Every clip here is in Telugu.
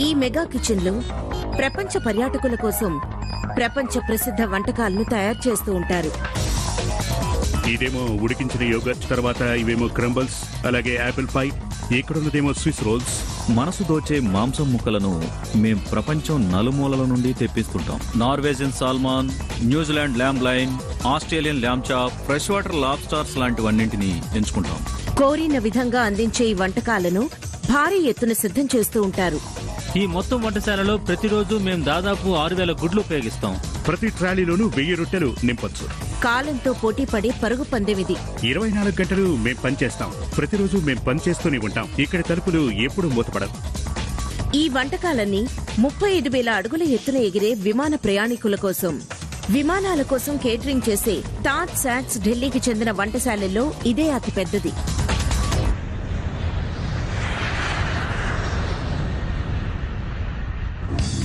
ఈ మెగా కిచెన్లో ప్రపంచ పర్యాటకుల కోసం ప్రపంచ ప్రసిద్ధ వంటకాలను తయారు చేస్తూ ఉంటారు. ఇదేమో ఉడికించిన యోగర్ట్, తర్వాత ఇవేమో క్రంబల్స్, అలాగే యాపిల్ పై, ఇక్కడున్నదేమో స్విస్ రోల్స్. మనసు దోచే మాంసం ముక్కలను మేం ప్రపంచం నలుమూలల నుండి తెప్పిస్తుంటాం. Norwegian salmon, New Zealand lamb loin, Australian lamb chop, fresh water lobsters లాంటివన్నింటినీ ఎంచుకుంటాం. కోరిన విధంగా అందించే ఈ వంటకాలను భారీ ఎత్తున సిద్ధం చేస్తూ ఉంటారు. ఈ మొత్తం వంటశాలలో ప్రతిరోజు మేం దాదాపు 6,000 గుడ్లు ఉపయోగిస్తాం. ప్రతి ట్రాలీలోనూ 1000 రొట్టెలు నింపొచ్చు. కాలంతో పోటీపడి పరుగు పందెమిది. 24 గంటలు మేం పనిచేస్తాం. ప్రతిరోజు మేం పనిచేస్తూనే ఉంటాం. ఇక్కడ తలుపులు ఎప్పుడు మూతపడవు. ఈ వంటకాలన్నీ 35,000 అడుగుల ఎత్తున ఎగిరే విమాన ప్రయాణికుల కోసం, విమానాల కోసం కేటరింగ్ చేసే టాట్ సాట్స్ ఢిల్లీకి చెందిన వంటశాలల్లో ఇదే అతిపెద్దది.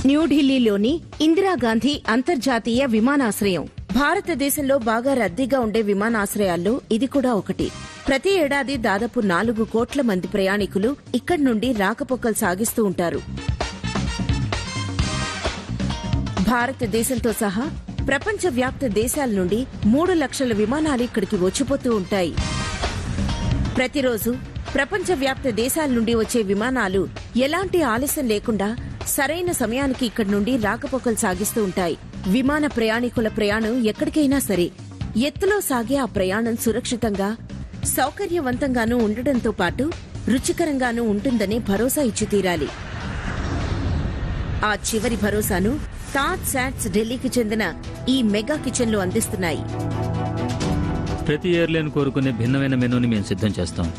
న్యూఢిల్లీలోని ఇందిరాగాంధీ అంతర్జాతీయ విమానాశ్రయం భారతదేశంలో బాగా రద్దీగా ఉండే విమానాశ్రయాల్లో ఇది కూడా ఒకటి. ప్రతి ఏడాది దాదాపు 4 కోట్ల మంది ప్రయాణికులు ఇక్కడి నుండి రాకపోకలు సాగిస్తూ ఉంటారు. భారతదేశంతో సహా ప్రపంచవ్యాప్త దేశాల నుండి 3 లక్షల విమానాలు ఇక్కడికి వచ్చిపోతూ ఉంటాయి. ప్రతిరోజు ప్రపంచవ్యాప్త దేశాల నుండి వచ్చే విమానాలు ఎలాంటి ఆలస్యం లేకుండా సరైన సమయానికి ఇక్కడి నుండి రాకపోకలు సాగిస్తూ ఉంటాయి. విమాన ప్రయాణికుల ప్రయాణం ఎక్కడికైనా సరే ఎత్తులో సాగే ఆ ప్రయాణం సురక్షితంగా, సౌకర్యవంతంగానూ ఉండడంతో పాటు రుచికరంగానూ ఉంటుందని భరోసా ఇచ్చి తీరాలి. ఆ చివరి భరోసాను టాట్ సాట్స్ ఢిల్లీకి చెందిన ఈ మెగా కిచెన్లు అందిస్తున్నాయి. ప్రతి ఎయిర్లైన్ కోరుకునే భిన్నమైన మెనూని మేము సిద్ధం చేస్తాం.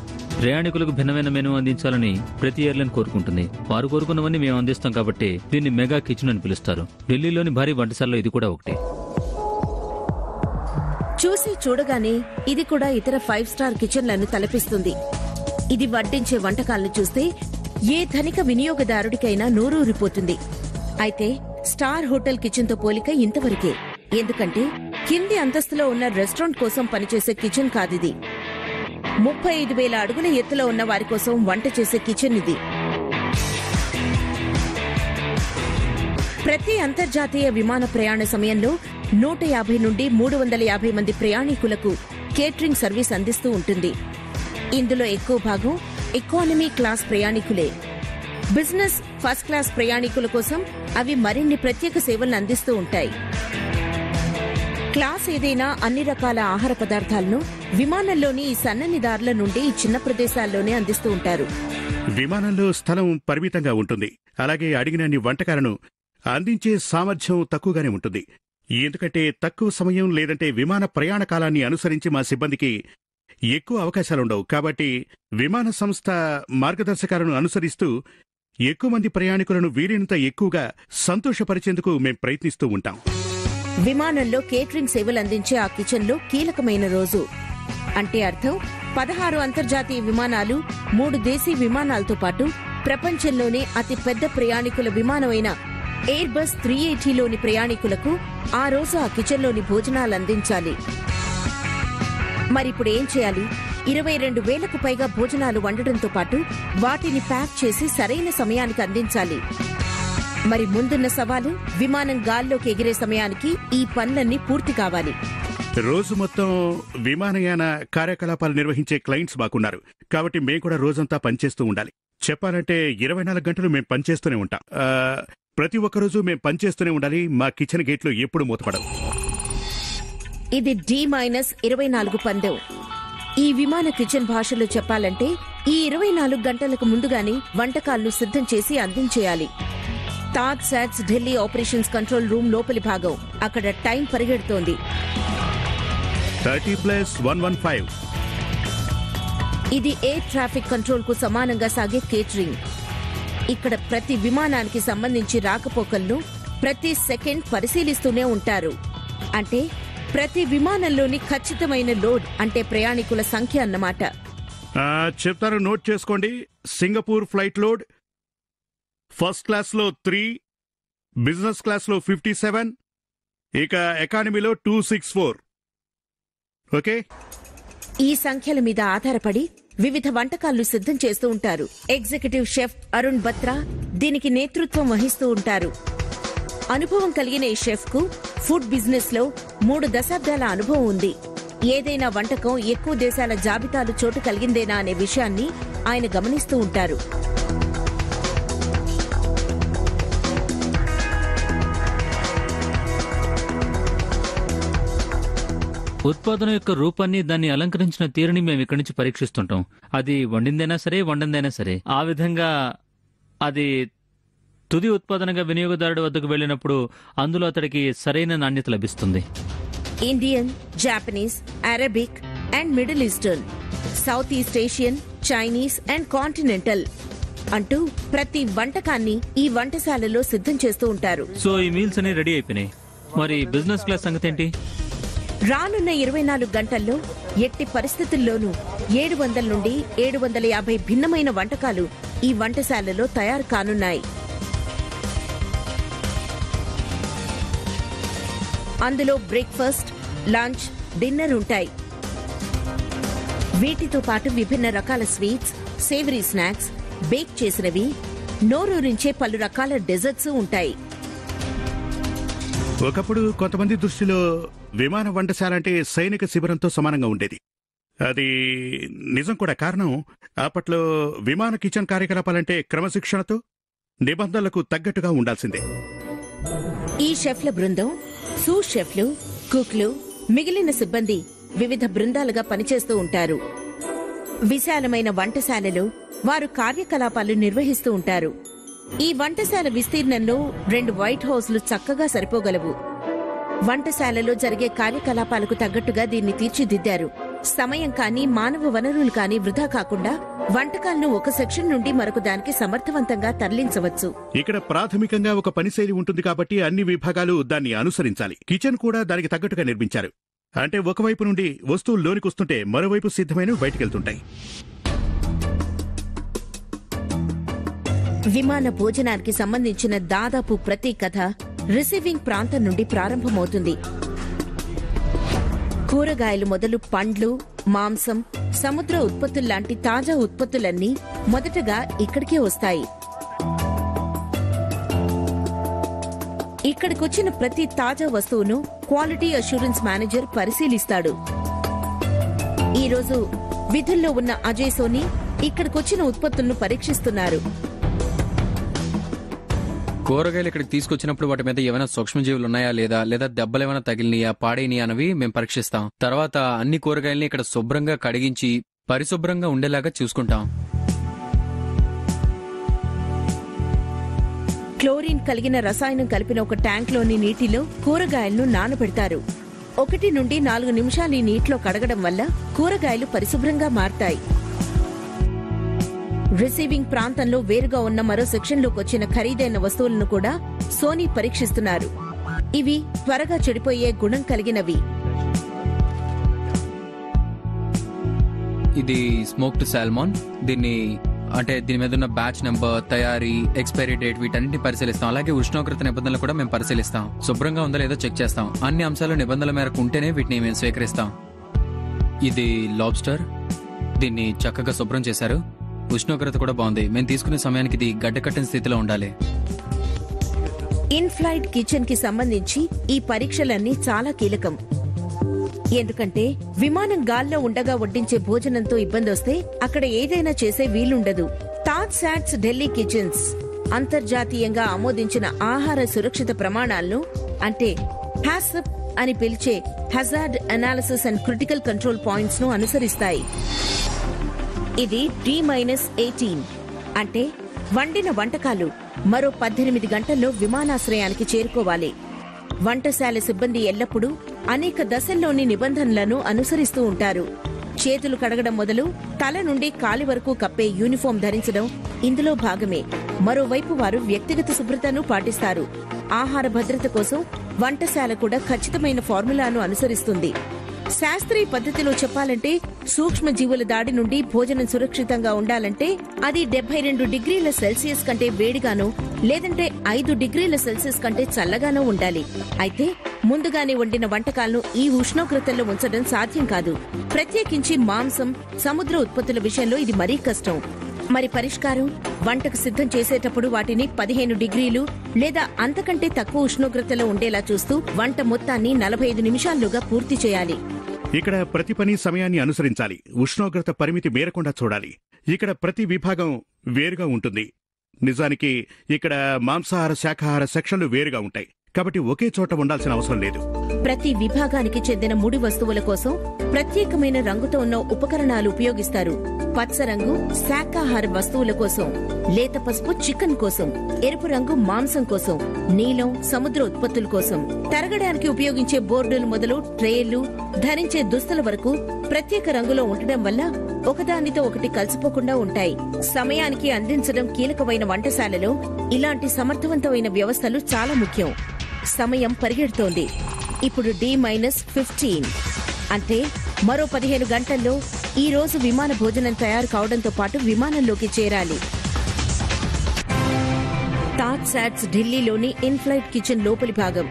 ప్రయాణికులకు భిన్నమైన మెనూ అందించాలని ప్రతి ఎయిర్లైన్ కోరుకుంటుంది. వారు కోరుకున్నవన్నీ మేము అందిస్తాం కాబట్టి దీన్ని మెగా కిచెన్ అని పిలుస్తారు. ఢిల్లీలోని భారీ వంటశాలలో ఇది కూడా ఒకటి. చూసి చూడగానే ఇది కూడా ఇతర 5 స్టార్ కిచెన్లను తలపిస్తుంది. ఇది వడ్డించే వంటకాలను చూస్తే ఏ ధనిక వినియోగదారుడికైనా నోరూరిపోతుంది. అయితే స్టార్ హోటల్ కిచెన్తో పోలిక ఇంతవరకే. ఎందుకంటే కింది అంతస్తులో ఉన్న రెస్టారెంట్ కోసం పనిచేసే కిచెన్ కాదిది. 35,000 అడుగుల ఎత్తులో ఉన్న వారి కోసం వంట చేసే కిచెన్ ఇది. ప్రతి అంతర్జాతీయ విమాన ప్రయాణ సమయంలో 150 నుండి 350 మంది ప్రయాణికులకు కేటరింగ్ సర్వీస్ అందిస్తూ ఉంటుంది. ఇందులో ఎక్కువ భాగం ఎకానమీ క్లాస్ ప్రయాణికులే. బిజినెస్, ఫస్ట్ క్లాస్ ప్రయాణికుల కోసం అవి మరిన్ని ప్రత్యేక సేవలను అందిస్తూ ఉంటాయి. క్లాస్ ఏదైనా అన్ని రకాల ఆహార పదార్థాలను విమానంలోని ఈ సన్నని దారుల నుండి ఈ చిన్న ప్రదేశాల్లోనే అందిస్తూ ఉంటారు. విమానంలో స్థలం పరిమితంగా ఉంటుంది. అలాగే అడిగినన్ని వంటకాలను అందించే సామర్థ్యం తక్కువగానే ఉంటుంది. ఎందుకంటే తక్కువ సమయం లేదంటే విమాన ప్రయాణ కాలాన్ని అనుసరించి మా సిబ్బందికి ఎక్కువ అవకాశాలుండవు. కాబట్టి విమాన సంస్థ మార్గదర్శకాలను అనుసరిస్తూ ఎక్కువ మంది ప్రయాణికులను వీలైనంత ఎక్కువగా సంతోషపరిచేందుకు మేం ప్రయత్నిస్తూ ఉంటాం. విమానంలో కేటరింగ్ సేవలు అందించే ఆ కిచెన్లో కీలకమైన రోజు అంటే అర్థం 16 అంతర్జాతీయ విమానాలు, 3 దేశీ విమానాలతో పాటు ప్రపంచంలోనే అతి పెద్ద ప్రయాణికుల విమానమైన ఎయిర్ బస్ 380లోని ప్రయాణికులకు ఆ రోజు ఆ కిచెన్లోని భోజనాలు అందించాలి. మరిప్పుడు ఏం చేయాలి? 22,000కు పైగా భోజనాలు వండడంతో పాటు వాటిని ప్యాక్ చేసి సరైన సమయానికి అందించాలి. మరి ముందున్న సవాలు విమానం గాల్లోకి ఎగిరే సమయానికి ఈ పనులన్నీ పూర్తి కావాలి. రోజు మొత్తం విమానయాన కార్యకలాపాలు నిర్వహించే క్లయింట్స్ మాకున్నారు. కాబట్టి మేం కూడా రోజంతా పనిచేస్తూ ఉండాలి. చెప్పాలంటే 24 గంటలు మేం పనిచేస్తూనే ఉంటాం. ప్రతి ఒక్కరోజు మేం పనిచేస్తూనే ఉండాలి. మా కిచెన్ గేట్లు ఎప్పుడు మూతపడవు. ఇది D-24 పందెం. ఈ విమాన కిచెన్ భాషలో చెప్పాలంటే ఈ 24 గంటలకు ముందుగానే వంటకాలను సిద్ధం చేసి అందించేయాలి. టాట్ SATS Delhi operations control room లోపలి భాగం. అక్కడ టైం పరిగెడుతోంది. 30+115. ఇది ఎయిర్ ట్రాఫిక్ కంట్రోల్ కు సమానంగా సాగే కేటరింగ్. ఇక్కడ ప్రతి విమానానికి సంబంధించి రాకపోకలను ప్రతి సెకండ్ పరిశీలిస్తూనే ఉంటారు. అంటే ప్రతి విమానంలోని ఖచ్చితమైన లోడ్ అంటే ప్రయాణికుల సంఖ్య అన్నమాట. చెప్తారు, నోట్ చేసుకోండి. సింగపూర్ ఫ్లైట్ లోడ్ ఫస్ట్ క్లాస్లో 3, బిజినెస్ క్లాస్లో 57, ఇక ఎకానమీలో 264. ఓకే. ఈ సంఖ్యల మీద ఆధారపడి వివిధ వంటకాలను సిద్ధం చేస్తూ ఉంటారు. ఎగ్జిక్యూటివ్ షెఫ్ అరుణ్ బత్రా దీనికి నేతృత్వం వహిస్తూ ఉంటారు. అనుభవం కలిగిన ఈ షెఫ్ కు ఫుడ్ బిజినెస్ లో 3 దశాబ్దాల అనుభవం ఉంది. ఏదైనా వంటకం ఎక్కువ దేశాల జాబితాలు చోటు కలిగిందేనా అనే విషయాన్ని ఆయన గమనిస్తూ ఉంటారు. ఉత్పాదన యొక్క రూపాన్ని, దాన్ని అలంకరించిన తీరుని మేము ఇక్కడి నుంచి పరీక్షిస్తుంటాం. అది వండిందైనా సరే, వండిందైనా సరే, ఆ విధంగా అది తుది ఉత్పాదనగా వినియోగదారుడి వద్దకు వెళ్ళినప్పుడు అందులో అతడికి సరైన నాణ్యత లభిస్తుంది. Indian, Japanese, Arabic and middle eastern, south east Asian, Chinese and continental అంటూ ప్రతి వంటకాన్ని ఈ వంటశాలలో సిద్ధం చేస్తూ ఉంటారు. సో ఈ మీల్స్ అన్ని రెడీ అయిపోయినాయి. మరి బిజినెస్ క్లాస్ సంగతి ఏంటి? రానున్న 24 గంటల్లో ఎట్టి పరిస్థితుల్లోనూ 700 నుండి 750 భిన్నమైన వంటకాలు ఈ వంటశాలలో తయారు కానున్నాయి. అందులో బ్రేక్ఫాస్ట్, లంచ్, డిన్నర్ ఉంటాయి. వీటితో పాటు విభిన్న రకాల స్వీట్స్, సేవరీ స్నాక్స్, బేక్ చేసినవి, నోరూరించే పలు రకాల డెజర్ట్స్ ఉంటాయి. ఒకప్పుడు కొంతమంది దృష్టిలో విమాన వంటశాల అంటే సైనిక శిబిరంతో సమానంగా ఉండేది. అది నిజం కూడా. కారణం, అప్పట్లో విమాన కిచెన్ కార్యకలాపాలంటే క్రమశిక్షణతో, నిబంధనలకు తగ్గట్టుగా ఉండాల్సిందే. ఈ షెఫ్ల బృందం, సూస్ షెఫ్లు, కుక్లు, మిగిలిన సిబ్బంది వివిధ బృందాలుగా పనిచేస్తూ ఉంటారు. విశాలమైన వంటశాలలో వారు కార్యకలాపాలు నిర్వహిస్తూ ఉంటారు. ఈ వంటశాల విస్తీర్ణంలో 2 వైట్ హౌస్లు చక్కగా సరిపోగలవు. వంటశాలలో జరిగే కార్యకలాపాలకు తగ్గట్టుగా దీన్ని తీర్చిదిద్దారు. సమయం కానీ, మానవ వనరులు కానీ వృధా కాకుండా వంటకాలను ఒక సెక్షన్ నుండి మరొక దానికి సమర్థవంతంగా తరలించవచ్చు. ఇక్కడ ప్రాథమికంగా ఒక పనిశైలి ఉంటుంది కాబట్టి అన్ని విభాగాలు దాన్ని అనుసరించాలి. కిచెన్ కూడా దానికి తగ్గట్టుగా నిర్మించారు. అంటే ఒకవైపు నుండి వస్తువులు లోనికొస్తుంటే మరోవైపు సిద్ధమైనవి బయటకెళ్తుంటాయి. విమాన భోజనానికి సంబంధించిన దాదాపు ప్రతి కథ రిసీవింగ్ ప్రాంతం నుండి ప్రారంభమవుతుంది. కూరగాయలు మొదలు పండ్లు, మాంసం, సముద్ర ఉత్పత్తుల్లాంటి తాజా ఉత్పత్తులన్నీ మొదటగా ఇక్కడికే వస్తాయి. ఇక్కడికొచ్చిన ప్రతి తాజా వస్తువును క్వాలిటీ అష్యూరెన్స్ మేనేజర్ పరిశీలిస్తాడు. ఈరోజు విధుల్లో ఉన్న అజయ్ సోని ఇక్కడికొచ్చిన ఉత్పత్తులను పరీక్షిస్తున్నారు. కూరగాయలు ఇక్కడికి తీసుకొచ్చినప్పుడు వాటి మీద ఏమైనా సూక్ష్మజీవులు ఉన్నాయా లేదా దెబ్బలు ఏమైనా తగిలినాయా, పాడైనయా అన్నవి మేము పరీక్షిస్తాం. తర్వాత అన్ని కూరగాయల్ని ఇక్కడ శుభ్రంగా కడిగించి పరిశుభ్రంగా ఉండేలాగా చూసుకుంటాం. క్లోరిన్ కలిగిన రసాయనం కలిపిన ఒక ట్యాంక్లోని నీటిలో కూరగాయలను నానబెడతారు. 1 నుండి 4 నిమిషాలు ఈ నీటిలో కడగడం వల్ల కూరగాయలు పరిశుభ్రంగా మారతాయి. రిసీవింగ్ ప్రాంతంలో వేరుగా ఉన్న మరో సెక్షన్లోకి వచ్చిన ఖరీదైన వస్తువులను కూడా సోనీ పరీక్షిస్తున్నారు. ఇవి త్వరగా చెడిపోయే గుణం కలిగినవి. ఇది స్మోక్డ్ సాల్మన్. దీని మీద ఉన్న బ్యాచ్ నెంబర్, తయారీ, ఎక్స్పైరీ డేట్ వీటన్నిటిని పరిశీలిస్తాం. అలాగే ఉష్ణోగ్రత నిబంధనలు కూడా మేము పరిశీలిస్తాం. శుభ్రంగా ఉందో లేదో చెక్ చేస్తాం. అన్ని అంశాలు నిబంధనల మేరకు ఉంటేనే వీటిని మేము స్వీకరిస్తాం. ఇది లాబ్స్టర్. దీన్ని చక్కగా శుభ్రం చేశారు. ఉష్ణోగ్రత కూడా బాగుంది. మేము తీసుకునే సమయానికి ఇది గడ్డకట్టిన స్థితిలో ఉండాలి. ఇన్ ఫ్లైట్ కిచెన్ కి సంబంధించి ఈ పరీక్షలన్నీ చాలా కీలకం. ఎందుకంటే విమానం గాల్లో ఉండగా వడ్డించే భోజనంతో ఇబ్బంది వస్తే అక్కడ ఏదైనా చేసే వీలుండదు. తాజ్ శాట్స్ ఢిల్లీ కిచెన్స్ అంతర్జాతీయంగా ఆమోదించిన ఆహార సురక్షిత ప్రమాణాలను, అంటే హ్యాసప్ అని పిలిచే hazard analysis and critical control points ను అనుసరిస్తాయి. ఇది D-18 అంటే వండిన వంటకాలు మరో 18 గంటల్లో విమానాశ్రయానికి చేరుకోవాలి. వంటశాల సిబ్బంది ఎల్లప్పుడూ అనేక దశల్లోని నిబంధనలను అనుసరిస్తూ ఉంటారు. చేతులు కడగడం మొదలు తల నుండి కాలి వరకు కప్పే యూనిఫామ్ ధరించడం ఇందులో భాగమే. మరోవైపు వారు వ్యక్తిగత శుభ్రతను పాటిస్తారు. ఆహార భద్రత కోసం వంటశాల కూడా ఖచ్చితమైన ఫార్ములాను అనుసరిస్తుంది. శాస్త్రీయ పద్ధతిలో చెప్పాలంటే సూక్ష్మజీవుల దాడి నుండి భోజనం సురక్షితంగా ఉండాలంటే అది 72 డిగ్రీల సెల్సియస్ కంటే వేడిగానో లేదంటే 5 డిగ్రీల సెల్సియస్ కంటే చల్లగానో ఉండాలి. అయితే ముందుగానే వండిన వంటకాలను ఈ ఉష్ణోగ్రతల్లో ఉంచడం సాధ్యం కాదు. ప్రత్యేకించి మాంసం, సముద్ర ఉత్పత్తుల విషయంలో ఇది మరీ కష్టం. మరి పరిష్కారం? వంటకు సిద్ధం చేసేటప్పుడు వాటిని 15 డిగ్రీలు లేదా అంతకంటే తక్కువ ఉష్ణోగ్రతలో ఉండేలా చూస్తూ వంట మొత్తాన్ని 45 నిమిషాల్లోగా పూర్తి చేయాలి. ఇక్కడ ప్రతి పని సమయాన్ని అనుసరించాలి. ఉష్ణోగ్రత పరిమితి మేరకుండా చూడాలి. ఇక్కడ ప్రతి విభాగం వేరుగా ఉంటుంది. నిజానికి ఇక్కడ మాంసాహార, శాఖాహార సెక్షన్లు వేరుగా ఉంటాయి. కాబట్టి ఒకే చోట ఉండాల్సిన అవసరం లేదు. ప్రతి విభాగానికి చెందిన ముడి వస్తువుల కోసం ప్రత్యేకమైన రంగుతో ఉన్న ఉపకరణాలు ఉపయోగిస్తారు. పచ్చ రంగు శాకాహార వస్తువుల కోసం, లేత పసుపు చికెన్ కోసం, ఎరుపు రంగు మాంసం కోసం, నీలం సముద్ర ఉత్పత్తుల కోసం. తరగడానికి ఉపయోగించే బోర్డులు మొదలు ట్రేలు, ధరించే దుస్తుల వరకు ప్రత్యేక రంగులో ఉండడం వల్ల ఒకదానితో ఒకటి కలిసిపోకుండా ఉంటాయి. సమయానికి అందించడం కీలకమైన వంటశాలలో ఇలాంటి సమర్థవంతమైన వ్యవస్థలు చాలా ముఖ్యం. సమయం పరిగెడుతోంది. ఇప్పుడు D-15 అంటే మరో 15 గంటల్లో ఈ రోజు విమాన భోజనం తయారు కావడంతో పాటు విమానంలోకి చేరాలి. తాజ్ శాట్స్ ఢిల్లీలోని ఇన్ఫ్లైట్ కిచెన్ లోపలి భాగం.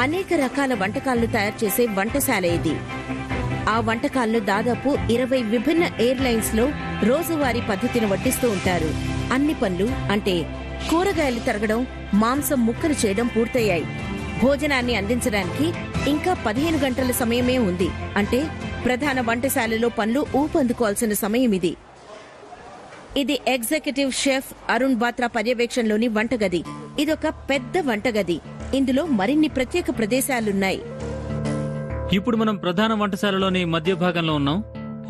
అనేక రకాల వంటకాలను తయారు చేసే వంటశాల ఇది. ఆ వంటకాలను దాదాపు 20 విభిన్న ఎయిర్లైన్స్ లో రోజువారీ పద్ధతిని వడ్డిస్తూ ఉంటారు. అన్ని పనులు అంటే కూరగాయలు తరగడం, మాంసం ముక్కలు చేయడం పూర్తయ్యాయి. భోజనాన్ని అందించడానికి ఇంకా 15 గంటల సమయమే ఉంది. అంటే ప్రధాన వంటశాలలో పనులు ఊపందుకోవాల్సిన సమయం ఇది. ఇది ఎగ్జిక్యూటివ్ షెఫ్ అరుణ్ బాత్రా పర్యవేక్షణలోని వంటగది. ఇదొక పెద్ద వంటగది. ఇందులో మరిన్ని ప్రత్యేక ప్రదేశాలున్నాయి. ఇప్పుడు మనం ప్రధాన వంటశాలలోని మధ్య భాగంలో ఉన్నాం.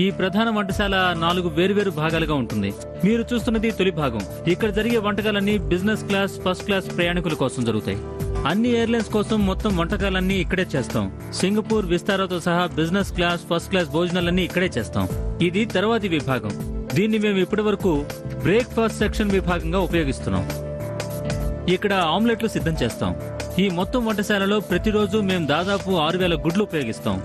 ఈ ప్రధాన వంటశాల 4 వేర్వేరు భాగాలుగా ఉంటుంది. మీరు చూస్తున్నది తొలి భాగం. ఇక్కడ జరిగే వంటకాలన్నీ బిజినెస్ క్లాస్, ఫస్ట్ క్లాస్ ప్రయాణికుల కోసం జరుగుతాయి. అన్ని ఎయిర్లైన్స్ కోసం మొత్తం వంటకాలన్నీ ఇక్కడే చేస్తాం. సింగపూర్, విస్తారాతో సహా బిజినెస్ క్లాస్, ఫస్ట్ క్లాస్ భోజనాలన్నీ ఇక్కడే చేస్తాం. ఇది తర్వాతి విభాగం. దీన్ని మేము ఇప్పటి వరకు బ్రేక్ఫాస్ట్ సెక్షన్ విభాగంగా ఉపయోగిస్తున్నాం. ఇక్కడ ఆమ్లెట్లు సిద్ధం చేస్తాం. ఈ మొత్తం వంటశాలలో ప్రతిరోజు మేము దాదాపు 6000 గుడ్లు ఉపయోగిస్తాం.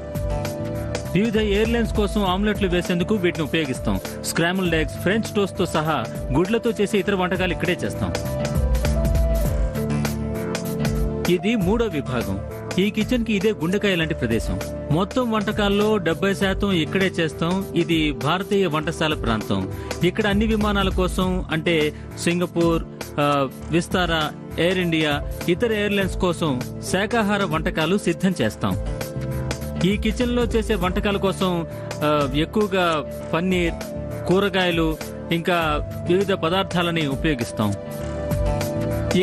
వివిధ ఎయిర్లైన్స్ కోసం ఆమ్లెట్లు వేసేందుకు వీటిని ఉపయోగిస్తాం. స్క్రాంబుల్డ్ ఎగ్స్, ఫ్రెంచ్ టోస్ట్ తో సహా గుడ్లతో చేసే ఇతర వంటకాలు ఇక్కడే చేస్తాం. ఇది 3వ విభాగం. ఈ కిచెన్ కి ఇదే గుండెకాయ లాంటి ప్రదేశం. మొత్తం వంటకాల్లో 70% ఇక్కడే చేస్తాం. ఇది భారతీయ వంటశాల ప్రాంతం. ఇక్కడ అన్ని విమానాల కోసం అంటే సింగపూర్, విస్తారా, ఎయిర్ ఇండియా, ఇతర ఎయిర్లైన్స్ కోసం శాకాహార వంటకాలు సిద్ధం చేస్తాం. ఈ కిచెన్ లో చేసే వంటకాల కోసం ఎక్కువగా పన్నీర్, కూరగాయలు ఇంకా వివిధ పదార్థాలని ఉపయోగిస్తాం.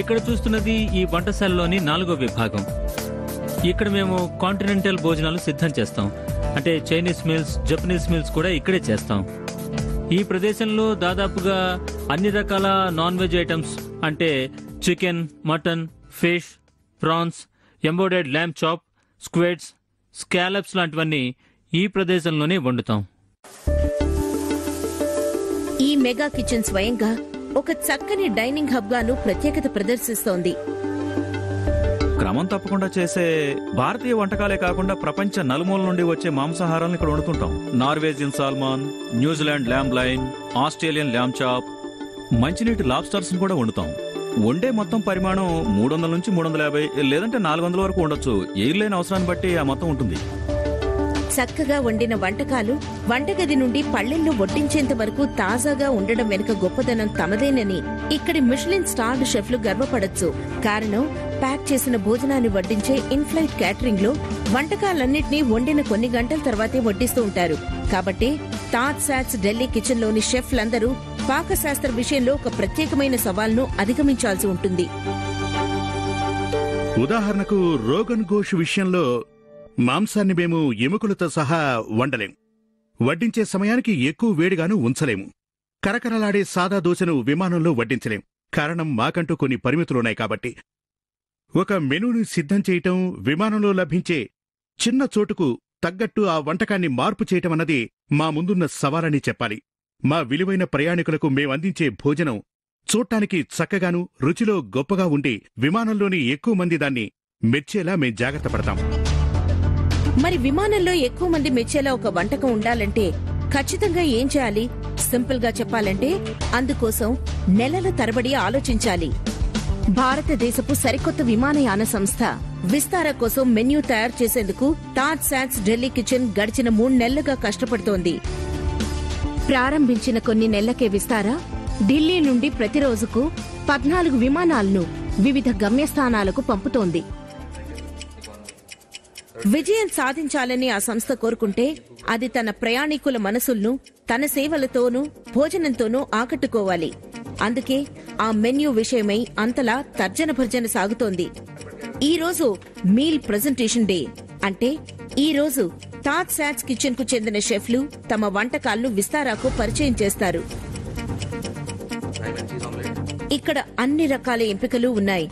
ఇక్కడ చూస్తున్నది ఈ వంటశాలలోని 4వ విభాగం. ఇక్కడ మేము కాంటినెంటల్ భోజనాలు సిద్ధం చేస్తాం. అంటే చైనీస్ మీల్స్, జపనీస్ మీల్స్ కూడా ఇక్కడే చేస్తాం. ఈ ప్రదేశంలో దాదాపుగా అన్ని రకాల నాన్ వెజ్ ఐటమ్స్ అంటే చికెన్, మటన్, ఫిష్, ప్రాన్స్, ఎంబోడెడ్ ల్యాంబ్ చాప్, స్క్విడ్స్, స్కాలప్స్ లాంటివన్నీ ఈ ప్రదేశంలోనే వండుతాం. ఈ మెగా కిచెన్ స్వయంగా ఒక చక్కని డైనింగ్ హబ్ గాను ప్రత్యేకత ప్రదర్శిస్తోంది. క్రమం తప్పకుండా చేసే భారతీయ వంటకాలే కాకుండా ప్రపంచ నలుమూల నుండి వచ్చే మాంసాహారాలను ఇక్కడ వండుతుంటాం. Norwegian salmon, New Zealand lamb loin, Australian lamb chop, మంచినీటి లాబ్స్టర్స్ కూడా వండుతాం. వండే మొత్తం పరిమాణం 300 నుంచి 350 లేదంటే 400 వరకు ఉండొచ్చు. ఎయిర్లైన్ అవసరాన్ని బట్టి ఆ మొత్తం ఉంటుంది. చక్కగా వండిన వంటకాలు వంటగది నుండి పళ్లెల్లో వడ్డించేంత వరకు తాజాగా ఉండడం వెనుక గొప్పదనం తమదేనని ఇక్కడి మిషలిన్ స్టార్డ్ షెఫ్లు గర్వపడొచ్చు. కారణం ప్యాక్ చేసిన భోజనాన్ని వడ్డించే ఇన్ఫ్లైట్ క్యాటరింగ్ లో వంటకాలన్నింటినీ వండిన కొన్ని గంటల తర్వాతే వడ్డిస్తూ ఉంటారు. కాబట్టి తాజ్ శాట్స్ ఢిల్లీ కిచెన్ లోని షెఫ్లందరూ పాకశాస్త్ర విషయంలో ఒక ప్రత్యేకమైన సవాల్ను అధిగమించాల్సి ఉంటుంది. ఉదాహరణకు రోగన్ గోష్ విషయంలో మాంసాన్ని మేము ఎముకలతో సహా వండలేం. వడ్డించే సమయానికి ఎక్కువ వేడిగాను ఉంచలేము. కరకరలాడే సాదా దోశను విమానంలో వడ్డించలేం. కారణం మాకంటూ కొన్ని పరిమితులున్నాయి కాబట్టి. ఒక మెనూని సిద్ధం చేయటం, విమానంలో లభించే చిన్న చోటుకు తగ్గట్టు ఆ వంటకాన్ని మార్పు చేయటం అన్నది మా ముందున్న సవాలని చెప్పాలి. మా విలువైన ప్రయాణికులకు మేమందించే భోజనం చూడ్డానికి చక్కగాను, రుచిలో గొప్పగా ఉండి విమానంలోని ఎక్కువ మంది దాన్ని మెచ్చేలా మేం జాగ్రత్త పడతాం. మరి విమానంలో ఎక్కువ మంది మెచ్చేలా ఒక వంటకం ఉండాలంటే ఖచ్చితంగా ఏం చేయాలి? సింపుల్ గా చెప్పాలంటే అందుకోసం నెలల తరబడి ఆలోచించాలి. భారతదేశపు సరికొత్త విమానయాన సంస్థ విస్తారా కోసం మెన్యూ తయారు చేసేందుకు తాజ్ శాట్స్ ఢిల్లీ కిచెన్ గడిచిన 3 నెలలుగా కష్టపడుతోంది. ప్రారంభించిన కొన్ని నెలలకే విస్తారా ఢిల్లీ నుండి ప్రతిరోజుకు 14 విమానాలను వివిధ గమ్యస్థానాలకు పంపుతోంది. విజయం సాధించాలని ఆ సంస్థ కోరుకుంటే అది తన ప్రయాణికుల మనసులను తన సేవలతోనూ భోజనంతోనూ ఆకట్టుకోవాలి. అందుకే ఆ మెన్యూ విషయమై అంతలా తర్జన భర్జన సాగుతోంది. ఈ రోజు మీల్ ప్రెజెంటేషన్ డే. అంటే ఈ రోజు తాజ్ శాట్స్ కిచెన్ కు చెందిన షెఫ్లు తమ వంటకాలను విస్తారాకు పరిచయం చేస్తారు. ఇక్కడ అన్ని రకాల ఎంపికలు ఉన్నాయి.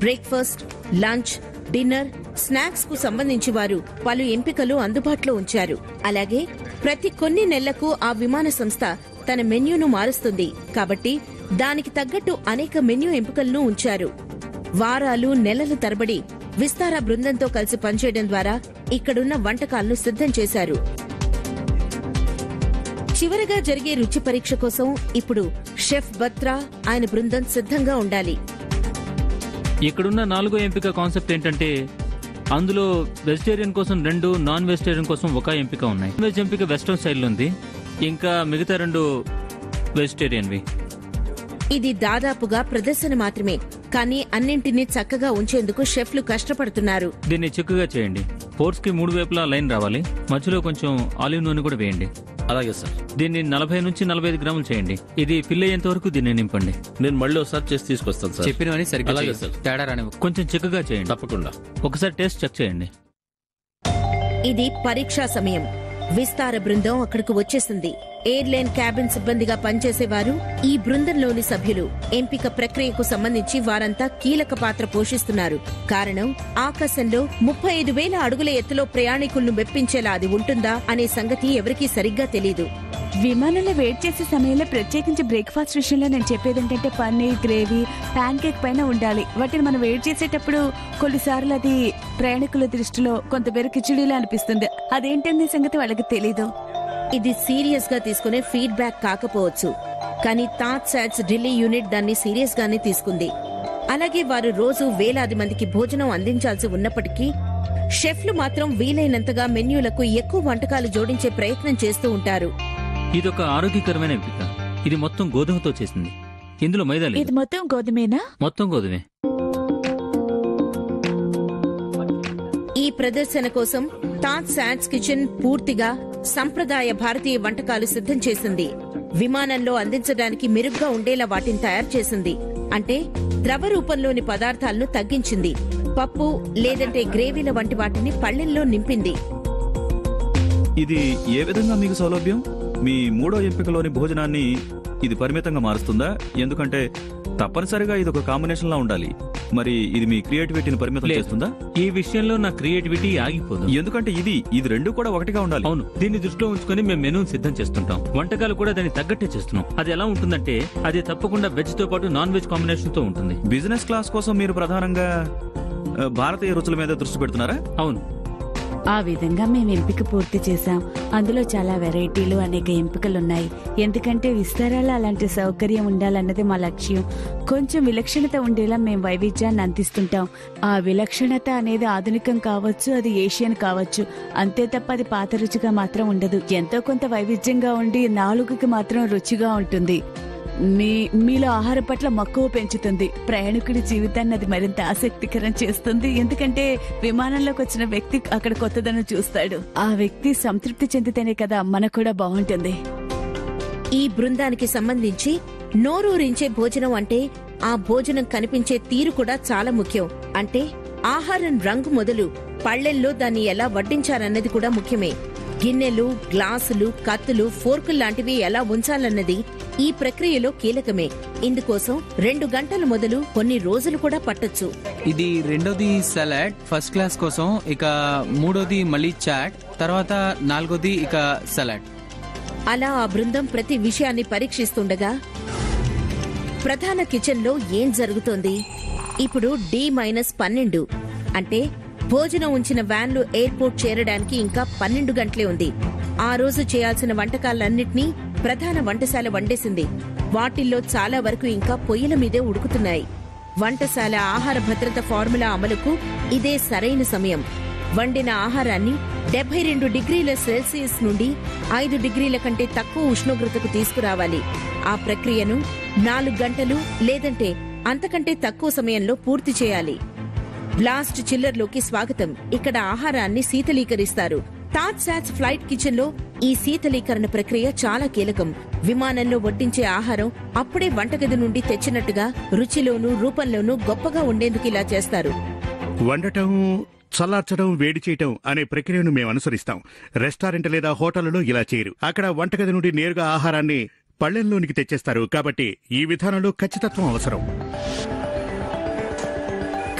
బ్రేక్ఫాస్ట్, లంచ్, డిన్నర్, స్నాక్స్ కు సంబంధించి వారు పలు ఎంపికలు అందుబాటులో ఉంచారు. అలాగే ప్రతి కొన్ని నెలలకు ఆ విమాన సంస్థ తన మెన్యూను మారుస్తుంది కాబట్టి దానికి తగ్గట్టు అనేక మెన్యూ ఎంపికలను ఉంచారు. వారాలు, నెలల తరబడి విస్తారా బృందంతో కలిసి పనిచేయడం ద్వారా ఇక్కడున్న వంటకాలను సిద్ధం చేశారు. చివరగా జరిగే రుచి పరీక్ష కోసం ఇప్పుడు షెఫ్ బత్రా, ఆయన బృందం సిద్ధంగా ఉండాలి. ఇక్కడున్న 4వ ఎంపిక కాన్సెప్ట్ ఏంటంటే అందులో వెజిటేరియన్ కోసం 2, నాన్ వెజిటేరియన్ కోసం 1 ఎంపిక ఉన్నాయి. వెజ్ ఎంపిక వెస్ట్రన్ స్టైల్లో ఉంది, ఇంకా మిగతా 2 వెజిటేరియన్వి. ఇది దాదాపుగా ప్రదర్శన మాత్రమే, కానీ అన్నింటినీ చక్కగా ఉంచేందుకు షెఫ్లు కష్టపడుతున్నారు. దీన్ని చిక్కుగా చేయండి. ఫోర్స్ కి 3 వైపులా లైన్ రావాలి. మధ్యలో కొంచెం ఆలివ్ నూనె కూడా వేయండి. అలాగే సార్. దీన్ని 40 నుంచి 45 గ్రాములు చేయండి. ఇది ఫిల్ అయ్యేంత వరకు దీన్ని నింపండి. నేను మళ్ళీ ఒకసారి చేసి తీసుకొస్తాను సార్. చెప్పినవని సరిగ్గా అలాగే చెయ్యి. సార్. తేడా రానివ్వు. కొంచెం చిక్కగా చేయండి. తప్పకుండా. ఒకసారి టేస్ట్ చెక్ చేయండి. ఇది పరీక్షా సమయం. విస్తార బృందం అక్కడకు వచ్చేసింది. ఎయిర్లైన్ క్యాబిన్ సిబ్బందిగా పనిచేసేవారు ఈ బృందంలోని సభ్యులు. ఎంపిక ప్రక్రియకు సంబంధించి వారంతా కీలక పాత్ర పోషిస్తున్నారు. కారణం ఆకాశంలో 35,000 అడుగుల ఎత్తులో ప్రయాణికులను మెప్పించేలా అది ఉంటుందా అనే సంగతి ఎవరికీ సరిగ్గా తెలీదు. విమానంలో వెయిట్ చేసే సమయంలో ప్రత్యేకించి బ్రేక్ఫాస్ట్ విషయంలో నేను చెప్పేది ఏంటంటే పన్నీర్ గ్రేవీ, ప్యాన్ కేక్ పైన ఉండాలి. వాటిని మనం వెయిట్ చేసేటప్పుడు కొన్నిసార్లు అది ప్రయాణికుల దృష్టిలో కొంతమేర కిచిడీలా అనిపిస్తుంది. అదేంటనే సంగతి వాళ్ళకి తెలీదు. ఇది సీరియస్ గా తీసుకునే ఫీడ్బ్యాక్ కాకపోవచ్చు, కానీ తాజ్ శాట్స్ ఢిల్లీ యూనిట్ దాన్ని సీరియస్ గానే తీసుకుంది. అలాగే వారు రోజు వేలాది మందికి భోజనం అందించాల్సి ఉన్నప్పటికీ షెఫ్లు మాత్రం వీలైనంతగా మెన్యూలకు ఎక్కువ వంటకాలు జోడించే ప్రయత్నం చేస్తూ ఉంటారు. ఇదొక ఆరోగ్యకరమైన ఎంపిక. ఇది మొత్తం గోధుమతో చేసింది. ఇందులో మైదా లేదు. ఇది మొత్తం గోధుమేనా? మొత్తం గోధుమే. ఈ ప్రదర్శన కోసం తాజ్ శాట్స్ కిచెన్ పూర్తిగా సంప్రదాయ భారతీయ వంటకాలు సిద్ధం చేసింది. విమానంలో అందించడానికి మెరుగ్గా ఉండేలా వాటిని తయారు చేసింది. అంటే ద్రవ రూపంలోని పదార్థాలను తగ్గించింది. పప్పు లేదంటే గ్రేవీల వంటి వాటిని పళ్ళెల్లో నింపింది. ఇది ఏ విధంగా మీకు సౌలభ్యం? మీ 3వ ఎంపికలోని భోజనాన్ని ఇది పరిమితంగా మారుస్తుందా? ఎందుకంటే తప్పనిసరిగా ఇది ఒక కాంబినేషన్ లా ఉండాలి. మరి ఇది మీ క్రియేటివిటీని పరిమితం లేదు. చేస్తుందా? ఈ విషయంలో నా క్రియేటివిటీ ఆగిపోదు. ఎందుకంటే ఇది 2 కూడా ఒకటిగా ఉండాలి. అవును, దీన్ని దృష్టిలో ఉంచుకొని మేము మెనూని సిద్ధం చేస్తుంటాం. వంటకాలు కూడా దాన్ని తగ్గట్టే చేస్తున్నాం. అది ఎలా ఉంటుందంటే అది తప్పకుండా వెజ్ తో పాటు నాన్ వెజ్ కాంబినేషన్ తో ఉంటుంది. బిజినెస్ క్లాస్ కోసం మీరు ప్రధానంగా భారతీయ రుచుల మీద దృష్టి పెడుతున్నారా? అవును. ఆ విధంగా మేము ఎంపిక పూర్తి చేశాం. అందులో చాలా వెరైటీలు, అనేక ఎంపికలున్నాయి. ఎందుకంటే విస్తారాలో అలాంటి సౌకర్యం ఉండాలన్నది మా లక్ష్యం. కొంచెం విలక్షణత ఉండేలా మేము వైవిధ్యాన్ని అందిస్తుంటాం. ఆ విలక్షణత అనేది ఆధునికం కావచ్చు, అది ఏషియన్ కావచ్చు. అంతే తప్ప అది పాత రుచిగా మాత్రం ఉండదు. ఎంతో కొంత వైవిధ్యంగా ఉండి నాలుగుకి మాత్రం రుచిగా ఉంటుంది. మీలో ఆహారం పట్ల మక్కువ పెంచుతుంది. ప్రయాణికుడి జీవితాన్ని అది మరింత ఆసక్తికరం చేస్తుంది. ఎందుకంటే విమానంలోకి వచ్చిన వ్యక్తి అక్కడ కొత్తదనం చూస్తాడు. ఆ వ్యక్తి సంతృప్తి చెందితేనే కదా మనకు కూడా బాగుంటుంది. ఈ బృందానికి సంబంధించి నోరూరించే భోజనం అంటే ఆ భోజనం కనిపించే తీరు కూడా చాలా ముఖ్యం. అంటే ఆహారం రంగు మొదలు పళ్ళెల్లో దాన్ని ఎలా వడ్డించారన్నది కూడా ముఖ్యమే. గిన్నెలు, గ్లాసులు, కత్తులు, ఫోర్కులు లాంటివి ఎలా ఉంచాలన్నది ఈ ప్రక్రియలో కీలకమే. ఇందుకోసం 2 గంటలు మొదలు కొన్ని రోజులు కూడా పట్టొచ్చు. ఇది 2వది సలాడ్ ఫస్ట్ క్లాస్ కోసం, ఇక 3వది మళ్ళీ చాట్, తర్వాత 4వది ఇక సలాడ్. అలా ఆ బృందం ప్రతి విషయాన్ని పరీక్షిస్తుండగా ప్రధాన కిచెన్లో ఏం జరుగుతోంది? ఇప్పుడు D-12 అంటే భోజనం ఉంచిన వ్యాన్లు ఎయిర్పోర్ట్ చేరడానికి ఇంకా 12 గంటలే ఉంది. ఆ రోజు చేయాల్సిన వంటకాలన్నింటినీ ప్రధాన వంటశాల వండేసింది. వాటిల్లో చాలా వరకు ఇంకా పొయ్యిల మీదే ఉడుకుతున్నాయి. వంటశాల ఆహార భద్రత ఫార్ములా అమలుకు ఇదే సరైన సమయం. వండిన ఆహారాన్ని 72 డిగ్రీల సెల్సియస్ నుండి 5 డిగ్రీల కంటే తక్కువ ఉష్ణోగ్రతకు తీసుకురావాలి. ఆ ప్రక్రియను 4 గంటలు లేదంటే అంతకంటే తక్కువ సమయంలో పూర్తి చేయాలి. బ్లాస్ట్ చిల్లర్లోకి స్వాగతం. ఇక్కడ ఆహారాన్ని శీతలీకరిస్తారు. తాజ్ శాట్స్ ఫ్లైట్ కిచెన్ లో ఈ శీతలీకరణ ప్రక్రియ చాలా కీలకం. విమానంలో వడ్డించే ఆహారం అప్పుడే వంటగది నుండి తెచ్చినట్టుగా రుచిలోనూ రూపంలోనూ గొప్పగా ఉండేందుకు ఇలా చేస్తారు. వండటం, చల్లార్చడం, వేడి చేయటం అనే ప్రక్రియను మేము అనుసరిస్తాం. రెస్టారెంట్ లేదా హోటళ్లలో ఇలా చేయరు. అక్కడ వంటగది నుండి నేరుగా ఆహారాన్ని పళ్లెంలోనికి తెచ్చేస్తారు. కాబట్టి ఈ విధానంలో ఖచ్చితత్వం అవసరం.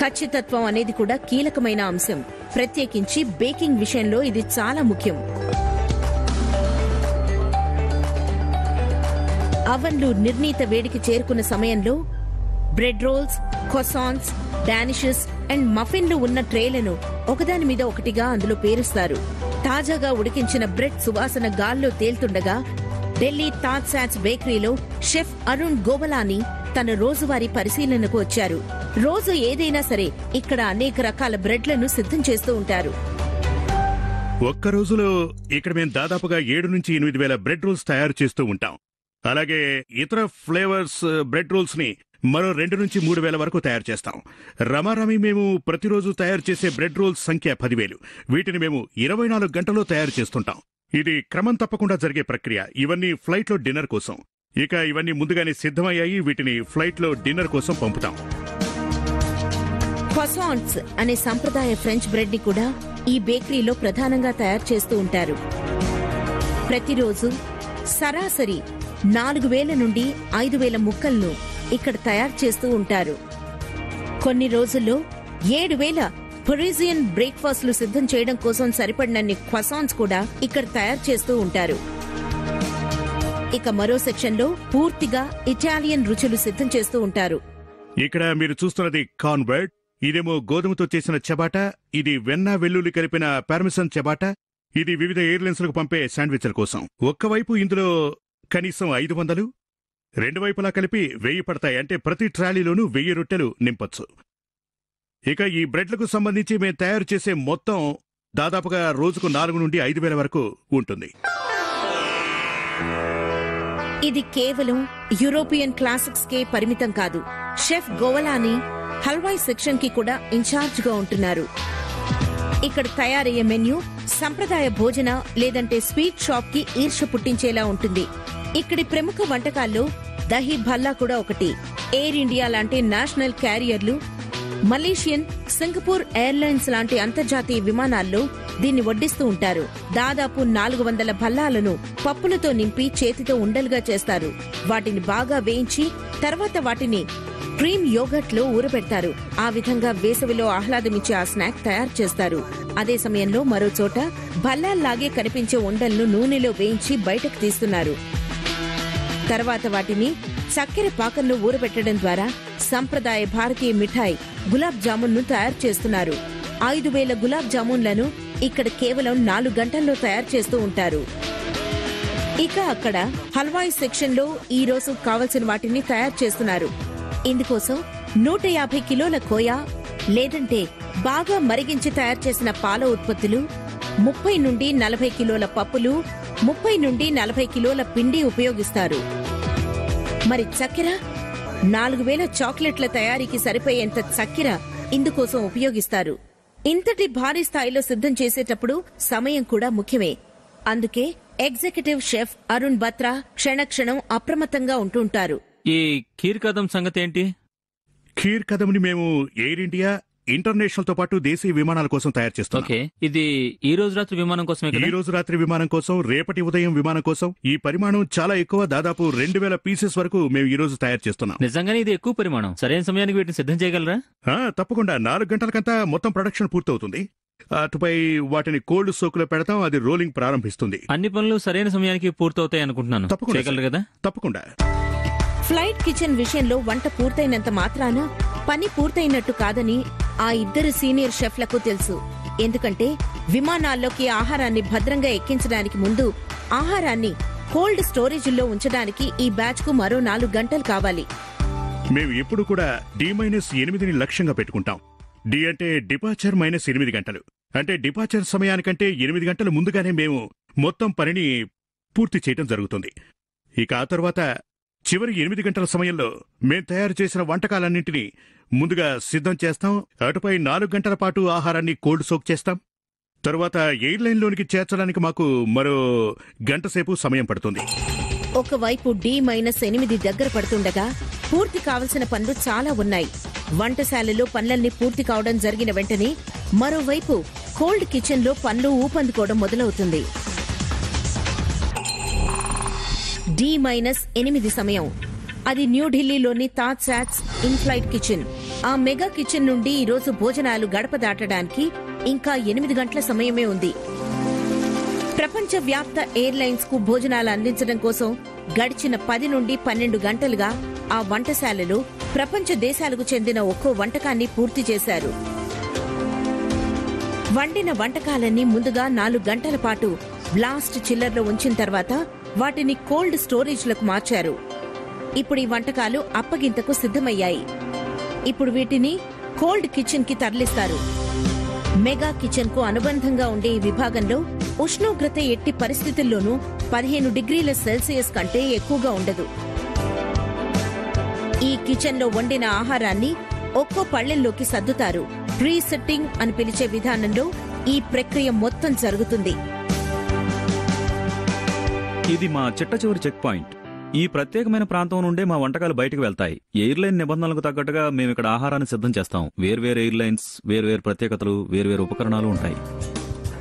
ఖచ్చితత్వం అనేది కూడా కీలకమైన అంశం. ప్రత్యేకించి బేకింగ్ విషయంలో ఇది చాలా ముఖ్యం. అవన్లు నిర్ణీత వేడికి చేరుకున్న సమయంలో బ్రెడ్ రోల్స్, క్రోసాన్స్, డానిషెస్ అండ్ మఫిన్లు ఉన్న ట్రేలను ఒకదాని మీద ఒకటిగా అందులో పేరుస్తారు. తాజాగా ఉడికించిన బ్రెడ్ సువాసన గాల్లో తేలుతుండగా ఢిల్లీ తాజ్ శాట్స్ బేకరీలో షెఫ్ అరుణ్ గోవలాని తన రోజువారీ పరిశీలనకు వచ్చారు. రోజు ఏదైనా సరే ఇక్కడ అనేక రకాల బ్రెడ్లను సిద్ధం చేస్తూ ఉంటారు. ఒక్క రోజులో ఇక్కడ మేము దాదాపుగా 7 నుంచి 8 వేల బ్రెడ్ రోల్స్ తయారు చేస్తూ ఉంటాం. అలాగే ఇతర ఫ్లేవర్స్ బ్రెడ్ రోల్స్ ని మరో 2 నుంచి 3 వేల వరకు తయారు చేస్తాం. రమారమి మేము ప్రతిరోజు తయారు చేసే బ్రెడ్ రోల్స్ సంఖ్య 10,000. వీటిని మేము 24 గంటల్లో తయారు చేస్తుంటాం. ఇది క్రమం తప్పకుండా జరిగే ప్రక్రియ. ఇవన్నీ ఫ్లైట్లో డిన్నర్ కోసం. ఇక ఇవన్నీ ముందుగానే సిద్ధమయ్యాయి. వీటిని ఫ్లైట్లో డిన్నర్ కోసం పంపుతాం. క్రోసాంట్స్ అనే సంప్రదాయ ఫ్రెంచ్ బ్రెడ్ ని కూడా ఈ బేకరీలో ప్రధానంగా తయారు చేస్తూ ఉంటారు. ప్రతిరోజు సరాసరి 4,000 నుండి 5,000 ముక్కలను ఇక్కడ తయారు చేస్తూ ఉంటారు. కొన్ని రోజుల్లో 7,000 పరీజియన్ బ్రేక్ఫాస్ట్లు సిద్ధం చేయడం కోసం సరిపడినన్ని క్రోసాంట్స్ కూడా ఇక్కడ తయారు చేస్తూ ఉంటారు. ఇక మరో సెక్షన్లో పూర్తిగా ఇటాలియన్ రుచులు సిద్ధం చేస్తూ ఉంటారు. ఇక్కడ మీరు చూస్తున్నది కార్న్ బ్రెడ్. ఇదేమో గోధుమతో చేసిన చబాటా. ఇది వెన్న, వెల్లుల్లి కలిపిన పార్మెసన్ చబాటా. ఇది వివిధ ఎయిర్లైన్స్లకు పంపే శాండ్విచ్ల కోసం. ఒక్కవైపు ఇందులో కనీసం 500, రెండు వైపులా కలిపి 1000 పడతాయి. అంటే ప్రతి ట్రాలీలోనూ 1000 రొట్టెలు నింపొచ్చు. ఇక ఈ బ్రెడ్లకు సంబంధించి మేము తయారు చేసే మొత్తం దాదాపుగా రోజుకు 4 నుండి 5,000 వరకు ఉంటుంది. ఇది కేవలం యూరోపియన్ క్లాసిక్స్ కే పరిమితం కాదు. షెఫ్ గోవలాని హల్వాయి సెక్షన్ కి కూడా ఇన్ఛార్జ్ గా ఉంటున్నారు. ఇక్కడ తయారయ్యే మెన్యూ సంప్రదాయ భోజన లేదంటే స్వీట్ షాప్ కి ఈర్ష్య పుట్టించేలా ఉంటుంది. ఇక్కడి ప్రముఖ వంటకాల్లో దహీ భల్లా కూడా ఒకటి. ఎయిర్ ఇండియా లాంటి నేషనల్ క్యారియర్లు, మలేషియన్, సింగపూర్ ఎయిర్లైన్స్ లాంటి అంతర్జాతీయ విమానాల్లో దీన్ని వడ్డిస్తూ ఉంటారు. దాదాపు 400 భల్లాలను పప్పులతో నింపి చేతితో ఉండలుగా చేస్తారు. వాటిని బాగా వేయించి తర్వాత వాటిని క్రీమ్ యోగర్ట్ లో ఊరబెడతారు. ఆ విధంగా వేసవిలో ఆహ్లాదమిచ్చే ఆ స్నాక్ తయారు చేస్తారు. అదే సమయంలో మరో చోట భల్లాల్లాగే కనిపించే ఉండలను నూనెలో వేయించి బయటకు తీస్తున్నారు. తర్వాత వాటిని చక్కెర పాకంలో ఊరబెట్టడం ద్వారా సంప్రదాయ భారతీయ మిఠాయి గులాబ్ జామున్ ను తయారు చేస్తున్నారు. 5,000 గులాబ్ జామున్లను ఇక్కడ కేవలం 4 గంటల్లో తయారు చేస్తూ ఉంటారు. ఇక అక్కడ హల్వాయి సెక్షన్ లో ఈ రోజు కావలసిన వాటిని తయారు చేస్తున్నారు. ఇందుకోసం 150 కిలోల కోయా లేదంటే బాగా మరిగించి తయారు చేసిన పాల ఉత్పత్తులు, 30 నుండి 40 కిలోల పప్పులు, 30 నుండి 40 కిలోల పిండి ఉపయోగిస్తారు. మరి చక్కెర 4,000 చాక్లెట్ల తయారీకి సరిపోయేంత చక్కెర ఇందుకోసం ఉపయోగిస్తారు. ఇంతటి భారీ స్థాయిలో సిద్ధం చేసేటప్పుడు సమయం కూడా ముఖ్యమే. అందుకే ఎగ్జిక్యూటివ్ షెఫ్ అరుణ్ బత్రా క్షణక్షణం అప్రమత్తంగా ఉంటుంటారు. ఈ ఖీర్ కదం సంగతి ఏంటి? ఖీర్ కదమ్ని మేము ఎయిర్ ఇండియా, ఇంటర్నేషనల్ తో పాటు దేశీయ విమానాల కోసం తయారు చేస్తాం. ఓకే, ఇది ఈ రోజు రాత్రి విమానం కోసమే కదా? ఈ రోజు రాత్రి విమానం కోసం, రేపటి ఉదయం విమానం కోసం. ఈ పరిమాణం చాలా ఎక్కువ. దాదాపు 2,000 పీసెస్ వరకు మేము ఈ రోజు తయారు చేస్తున్నాం. నిజంగానే ఇది ఎక్కువ పరిమాణం. సరైన సమయానికి వీటిని సిద్ధం చేయగలరా? తప్పకుండా. 4 గంటలకంతా మొత్తం ప్రొడక్షన్ పూర్తవుతుంది. అటుపై వాటిని కోల్డ్ సోకులో పెడతాం. అది రోలింగ్ ప్రారంభిస్తుంది. అన్ని పనులు సరైన సమయానికి పూర్తవుతాయి అనుకుంటున్నాను. తప్పకుండా చేయగలరు కదా? తప్పకుండా. ఫ్లైట్ కిచెన్ విషయంలో వంట పూర్తయినంత మాత్రాన పని పూర్తయినట్టు కాదని ఆ ఇద్దరు సీనియర్ షెఫ్లకు తెలుసు. ఎందుకంటే విమానాల్లోకి ఆహారాన్ని భద్రంగా ఎక్కించడానికి ముందు ఆహారాన్ని కోల్డ్ స్టోరేజ్లో ఉంచడానికి ఈ బ్యాచ్ కు మరో 4 గంటలు కావాలి. మేము ఎప్పుడు కూడా D-8ని లక్ష్యంగా పెట్టుకుంటాం. డి అంటే డిపార్చర్ -8 గంటలు. అంటే డిపార్చర్ సమయానికంటే 8 గంటలు ముందుగానే మేము మొత్తం పనిని పూర్తి చేయటం జరుగుతుంది. ఇక ఆ తర్వాత చివరి 8 గంటల సమయంలో మేం తయారు చేసిన వంటకాలన్నింటినీ ముందుగా సిద్ధం చేస్తాం. అటుపై 4 గంటల పాటు ఆహారాన్ని కోల్డ్ సోక్ చేస్తాం. తరువాత ఎయిర్లైన్లోనికి చేర్చడానికి మాకు మరో గంట సేపు సమయం పడుతుంది. ఒకవైపు D-8 దగ్గర పడుతుండగా పూర్తి కావలసిన పనులు చాలా ఉన్నాయి. వంటశాలలో పనులన్నీ పూర్తి కావడం జరిగిన వెంటనే మరోవైపు కోల్డ్ కిచెన్లో పనులు ఊపందుకోవడం మొదలవుతుంది. D-8 సమయం. అది న్యూఢిల్లీలోని తాజ్ సాట్స్ ఇన్ఫ్లైట్ కిచెన్. ఆ మెగా కిచెన్ నుండి ఈరోజు భోజనాలు గడప దాటడానికి ఇంకా 8 గంటల సమయమే ఉంది. ప్రపంచవ్యాప్త ఎయిర్లైన్స్ కు భోజనాలు అందించడం కోసం గడిచిన 10 నుండి 12 గంటలుగా ఆ వంటశాలలో ప్రపంచ దేశాలకు చెందిన ఒక్కో వంటకాన్ని పూర్తి చేశారు. వండిన వంటకాలన్నీ ముందుగా 4 గంటల పాటు బ్లాస్ట్ చిల్లర్లో ఉంచిన తర్వాత వాటిని కోల్డ్ స్టోరేజ్లకు మార్చారు. ఇప్పుడు ఈ వంటకాలు అప్పగింతకు సిద్ధమయ్యాయి. ఇప్పుడు వీటిని కోల్డ్ కిచెన్ కి తరలిస్తారు. మెగా కిచెన్ కు అనుబంధంగా ఉండే ఈ విభాగంలో ఉష్ణోగ్రత ఎట్టి పరిస్థితుల్లోనూ 15 డిగ్రీల సెల్సియస్ కంటే ఎక్కువగా ఉండదు. ఈ కిచెన్లో వండిన ఆహారాన్ని ఒక్కో పళ్ళెల్లోకి సర్దుతారు. ప్రీ సెట్టింగ్ అని పిలిచే విధానంలో ఈ ప్రక్రియ మొత్తం జరుగుతుంది. ఇది మా చిట్ట చివరి చెక్ పాయింట్. ఈ ప్రత్యేకమైన ప్రాంతం నుండే మా వంటకాలు బయటకు వెళ్తాయి. ఎయిర్లైన్ నిబంధనలకు తగ్గట్టుగా మేము ఇక్కడ ఆహారాన్ని సిద్ధం చేస్తాం. వేర్వేరు ఎయిర్లైన్స్, వేర్వేరు ప్రత్యేకతలు, వేర్వేరు ఉపకరణాలు ఉంటాయి.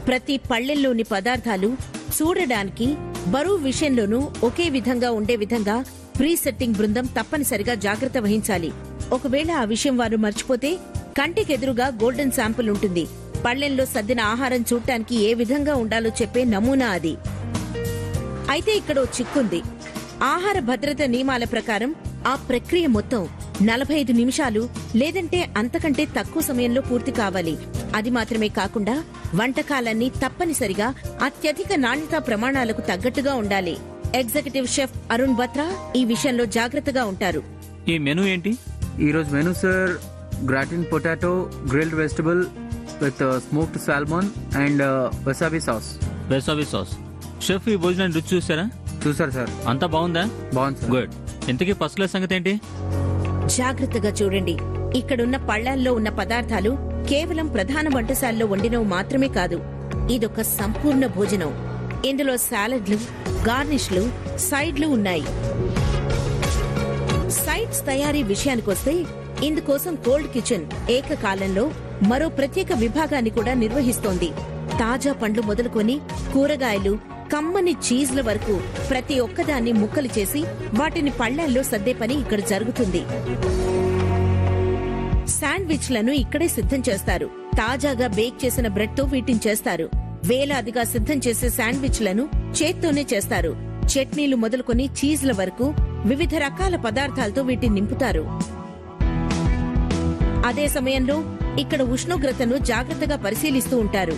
ప్రతి పళ్ళెల్లోని పదార్థాలు చూడడానికి బరువు విషయంలోనూ ఒకే విధంగా ఉండే విధంగా ప్రీ సెట్టింగ్ బృందం తప్పనిసరిగా జాగ్రత్త వహించాలి. ఒకవేళ ఆ విషయం వారు మర్చిపోతే కంటికెదురుగా గోల్డెన్ శాంపుల్ ఉంటుంది. పళ్ళెంలో సర్దిన ఆహారం చూడటానికి ఏ విధంగా ఉండాలో చెప్పే నమూనా అది. అయితే ఇక్కడ ఓ చిక్కుంది. ఆహార భద్రత నియమాల ప్రకారం ఆ ప్రక్రియ మొత్తం 45 నిమిషాలు లేదంటే అంతకంటే తక్కువ సమయంలో పూర్తి కావాలి. అది మాత్రమే కాకుండా వంటకాలన్నీ తప్పనిసరిగా అత్యధిక నాణ్యతా ప్రమాణాలకు తగ్గట్టుగా ఉండాలి. ఎగ్జిక్యూటివ్ షెఫ్ అరుణ్ బత్రా ఈ విషయంలో జాగ్రత్తగా ఉంటారు. ఈ మెనూ ఏంటి? ఈరోజు menu sir, gratin potato, grilled vegetable with smoked salmon and wasabi sauce. Wasabi sauce. Chef, ఈ భోజనాన్ని రుచి చూసారా? చూసారు సార్. అంతా బాగుందా? బాగుంది సార్. గుడ్. ఇంతకీ ఫస్ట్ క్లాస్ సంగతి ఏంటి? జాగ్రత్తగా చూడండి. ఇక్కడున్న పళ్ళాల్లో ఉన్న పదార్థాలు కేవలం ప్రధాన వంటశాలలో వండినవి మాత్రమే కాదు. ఇదొక సంపూర్ణ భోజనం. ఇందులో సాలడ్లు, గార్నిష్లు, సైడ్లు ఉన్నాయి. సైడ్స్ తయారీ విషయానికొస్తే ఇందుకోసం కోల్డ్ కిచెన్ ఏకకాలంలో మరో ప్రత్యేక విభాగాన్ని కూడా నిర్వహిస్తోంది. తాజా పండ్లు మొదలుకొని కూరగాయలు, కమ్మని చీజ్ల వరకు ప్రతి ఒక్కదాన్ని ముక్కలు చేసి వాటిని పళ్ళాల్లో సర్దే పని ఇక్కడ జరుగుతుంది. శాండ్విచ్లను ఇక్కడే సిద్ధం చేస్తారు. తాజాగా బేక్ చేసిన బ్రెడ్ తో వీటిని చేస్తారు. వేలాదిగా సిద్ధం చేసే శాండ్విచ్లను చేత్తోనే చేస్తారు. చట్నీలు మొదలుకొని చీజ్ల వరకు వివిధ రకాల పదార్థాలతో వీటిని నింపుతారు. అదే సమయంలో ఇక్కడ ఉష్ణోగ్రతను జాగ్రత్తగా పరిశీలిస్తూ ఉంటారు.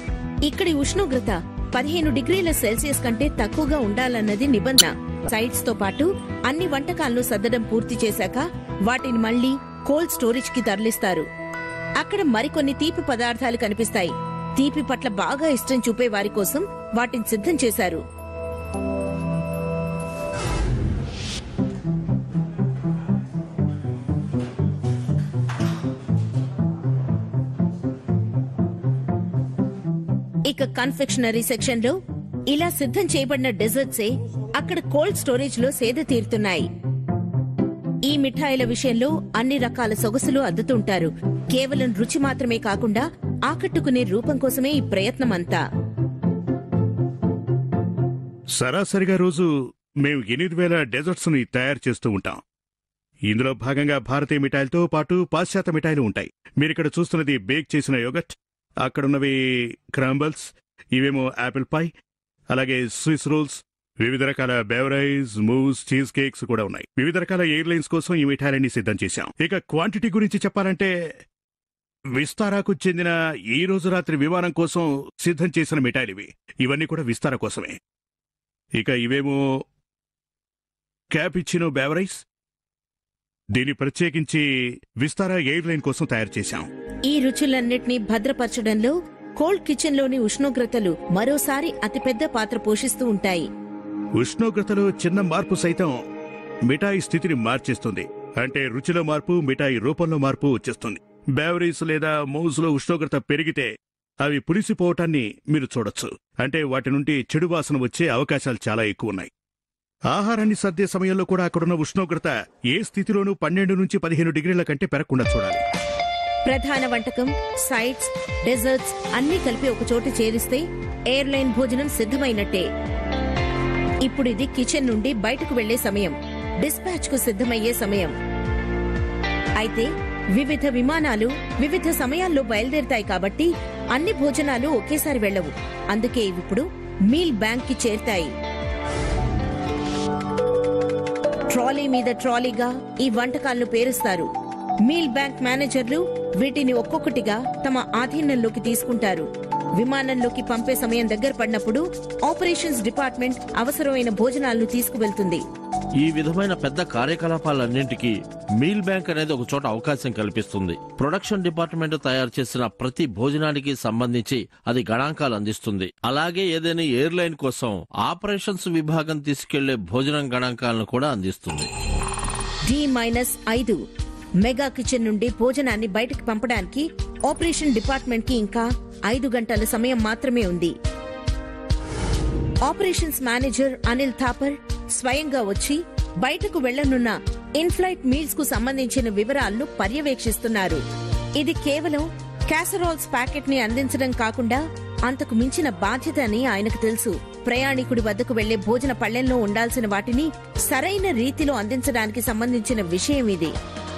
ఇక్కడి ఉష్ణోగ్రత 15 డిగ్రీల సెల్సియస్ కంటే తక్కువగా ఉండాలన్నది నిబంధన. సైడ్స్ తో పాటు అన్ని వంటకాలను సర్దడం పూర్తి చేశాక వాటిని మళ్లీ కోల్డ్ స్టోరేజ్ కి తరలిస్తారు. అక్కడ మరికొన్ని తీపి పదార్థాలు కనిపిస్తాయి. తీపి పట్ల బాగా ఇష్టం చూపే వారి కోసం వాటిని సిద్ధం చేశారు. ఇక కన్ఫెక్షనరీ సెక్షన్ లో ఇలా సిద్ధం చేయబడిన డెజర్ట్సే అక్కడ కోల్డ్ స్టోరేజ్ లో సేద తీరుతున్నాయి. ఈ మిఠాయిల విషయంలో అన్ని రకాల సొగసులు అద్దుతుంటారు. కేవలం రుచి మాత్రమే కాకుండా ఆకట్టుకునే రూపం కోసమే ఈ ప్రయత్నం అంతా. సరాసరిగా రోజు మేము 8,000 డెజర్ట్స్ ని తయారు చేస్తూ ఉంటాం. ఇందులో భాగంగా భారతీయ మిఠాయిలతో పాటు పాశ్చాత్య మిఠాయిలు ఉంటాయి. మీరిక్కడ చూస్తున్నది బేక్ చేసిన యోగట్, అక్కడున్నవి క్రాంబల్స్, ఇవేమో యాపిల్ పై, అలాగే స్విస్ రోల్స్, వివిధ రకాల బెవరైజ్, మూస్, చీజ్ కేక్స్ కూడా ఉన్నాయి. వివిధ రకాల ఎయిర్లైన్స్ కోసం ఈ మిఠాయిలన్నీ సిద్ధం చేశాం. ఇక క్వాంటిటీ గురించి చెప్పాలంటే విస్తారాకు చెందిన ఈ రోజు రాత్రి విమానం కోసం సిద్ధం చేసిన మిఠాయిలివి. ఇవన్నీ కూడా విస్తారా కోసమే. ఇక ఇవేమో క్యాపిచినో బెవరైజ్, దీన్ని ప్రత్యేకించి విస్తారా ఎయిర్లైన్ కోసం తయారు చేశాం. ఈ రుచులన్నిటినీ భద్రపరచడంలో కోల్డ్ కిచెన్ లోని ఉష్ణోగ్రతలు మరోసారి అతిపెద్ద పాత్ర పోషిస్తూ ఉంటాయి. ఉష్ణోగ్రతలో చిన్న మార్పు సైతం మిఠాయి స్థితిని మార్చేస్తుంది. అంటే రుచిలో మార్పు, మిఠాయి రూపంలో మార్పు వచ్చేస్తుంది. బేవరీస్ లేదా మౌజ్ లో ఉష్ణోగ్రత పెరిగితే అవి పులిసిపోవటాన్ని మీరు చూడొచ్చు. అంటే వాటి నుండి చెడు వాసన వచ్చే అవకాశాలు చాలా ఎక్కువ ఉన్నాయి. ఆహారాన్ని సర్దే సమయంలో కూడా అక్కడున్న ఉష్ణోగ్రత ఏ స్థితిలోనూ 12 నుంచి 15 డిగ్రీల కంటే పెరగకుండా చూడాలి. ప్రధాన వంటకం, సైడ్స్, డెజర్ట్స్ అన్నీ కలిపి ఒక చోట చేరిస్తే ఎయిర్లైన్ భోజనం సిద్ధమైనట్టే. ఇప్పుడు ఇది కిచెన్ నుండి బయటకు వెళ్లే సమయం, డిస్పాచ్ కు సిద్ధమయ్యే సమయం. అయితే వివిధ విమానాలు వివిధ సమయాల్లో బయలుదేరుతాయి కాబట్టి అన్ని భోజనాలు ఒకేసారి వెళ్లవు. అందుకే ఇవిప్పుడు మీల్ బ్యాంక్ కి చేరుతాయి. ట్రాలీ మీద ట్రాలీగా ఈ వంటకాలను పేరుస్తారు. మీల్ బ్యాంక్ మేనేజర్లు వీటిని ఒక్కొక్కటిగా తమ ఆధీనంలోకి తీసుకుంటారు. విమానంలోకి పంపే సమయం దగ్గర పడినప్పుడు ఆపరేషన్స్ డిపార్ట్మెంట్ అవసరమైన భోజనాలను తీసుకువెళ్తుంది. ఈ విధమైన పెద్ద కార్యకలాపాలన్నింటికీ మీల్ బ్యాంక్ అనేది ఒక చోట అవకాశం కల్పిస్తుంది. ప్రొడక్షన్ డిపార్ట్మెంట్ తయారు చేసిన ప్రతి భోజనానికి సంబంధించి అది గణాంకాలు అందిస్తుంది. అలాగే ఏదైనా ఎయిర్లైన్ కోసం ఆపరేషన్స్ విభాగం తీసుకెళ్లే భోజనం గణాంకాలను కూడా అందిస్తుంది. D-5 మెగా కిచెన్ నుండి భోజనాన్ని బయటకు పంపడానికి ఆపరేషన్ డిపార్ట్మెంట్ కి ఇంకా 5 గంటల సమయం మాత్రమే ఉంది. ఆపరేషన్స్ మేనేజర్ అనిల్ థాపర్ స్వయంగా వచ్చి బయటకు వెళ్లనున్న ఇన్ఫ్లైట్ మీల్స్ కు సంబంధించిన వివరాలను పర్యవేక్షిస్తున్నారు. ఇది కేవలం క్యాసరాల్స్ ప్యాకెట్ ని అందించడం కాకుండా అంతకు మించిన బాధ్యత అని ఆయనకు తెలుసు. ప్రయాణికుడి వద్దకు వెళ్లే భోజన పళ్లెంలో ఉండాల్సిన వాటిని సరైన రీతిలో అందించడానికి సంబంధించిన విషయం ఇది.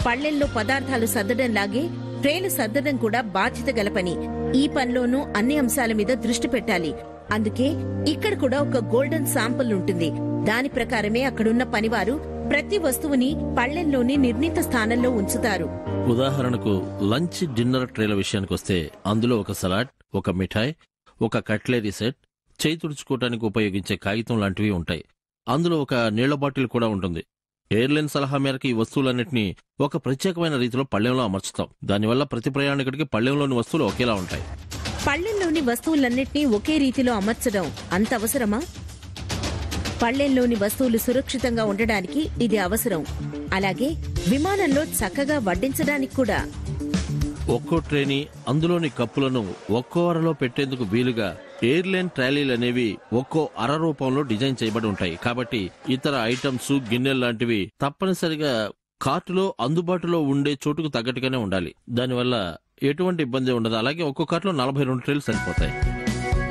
పళ్లెంలో పదార్థాలు సర్దడం లాగే ట్రేలు సర్దడం కూడా బాధ్యత గల పని. ఈ పనిలోనూ అన్ని అంశాల మీద దృష్టి పెట్టాలి. అందుకే ఇక్కడ కూడా ఒక గోల్డెన్ శాంపుల్ ఉంటుంది. దాని ప్రకారమే అక్కడున్న పనివారు ప్రతి వస్తువుని పళ్లెంలోని నిర్ణీత స్థానంలో ఉంచుతారు. ఉదాహరణకు లంచ్, డిన్నర్ ట్రేల విషయానికి వస్తే అందులో ఒక సలాడ్, ఒక మిఠాయి, ఒక కట్లరీ సెట్, చేయి తుడుచుకోవడానికి ఉపయోగించే కాగితం లాంటివి ఉంటాయి. అందులో ఒక నీళ్ల బాటిల్ కూడా ఉంటుంది. ఎయిర్లైన్ సలహా మేరకు ఈ వస్తువులన్నింటినీ ఒక ప్రత్యేకమైన రీతిలో పళ్లెంలో అమర్చుతాం. దానివల్ల ప్రతి ప్రయాణికుడికి పళ్లెంలోని వస్తువులు ఒకేలా ఉంటాయి. పళ్లెంలోని వస్తువులన్నింటినీ ఒకే రీతిలో అమర్చడం అంత అవసరమా? పళ్లెంలోని వస్తువులు సురక్షితంగా ఉండడానికి ఇది అవసరం. అలాగే విమానంలో చక్కగా వడ్డించడానికి కూడా. ఒక్కో ట్రేని, అందులోని కప్పులను ఒక్కో అరలో పెట్టేందుకు వీలుగా ఎయిర్లైన్ ట్రాలీలు అనేవి ఒక్కో అర రూపంలో డిజైన్ చేయబడి ఉంటాయి. కాబట్టి ఇతర ఐటమ్స్, గిన్నెలు లాంటివి తప్పనిసరిగా కార్టులో అందుబాటులో ఉండే చోటుకు తగ్గట్టుగానే ఉండాలి. దానివల్ల ఎటువంటి ఇబ్బంది ఉండదు. అలాగే ఒక్కో కార్టులో 42 ట్రేలు సరిపోతాయి.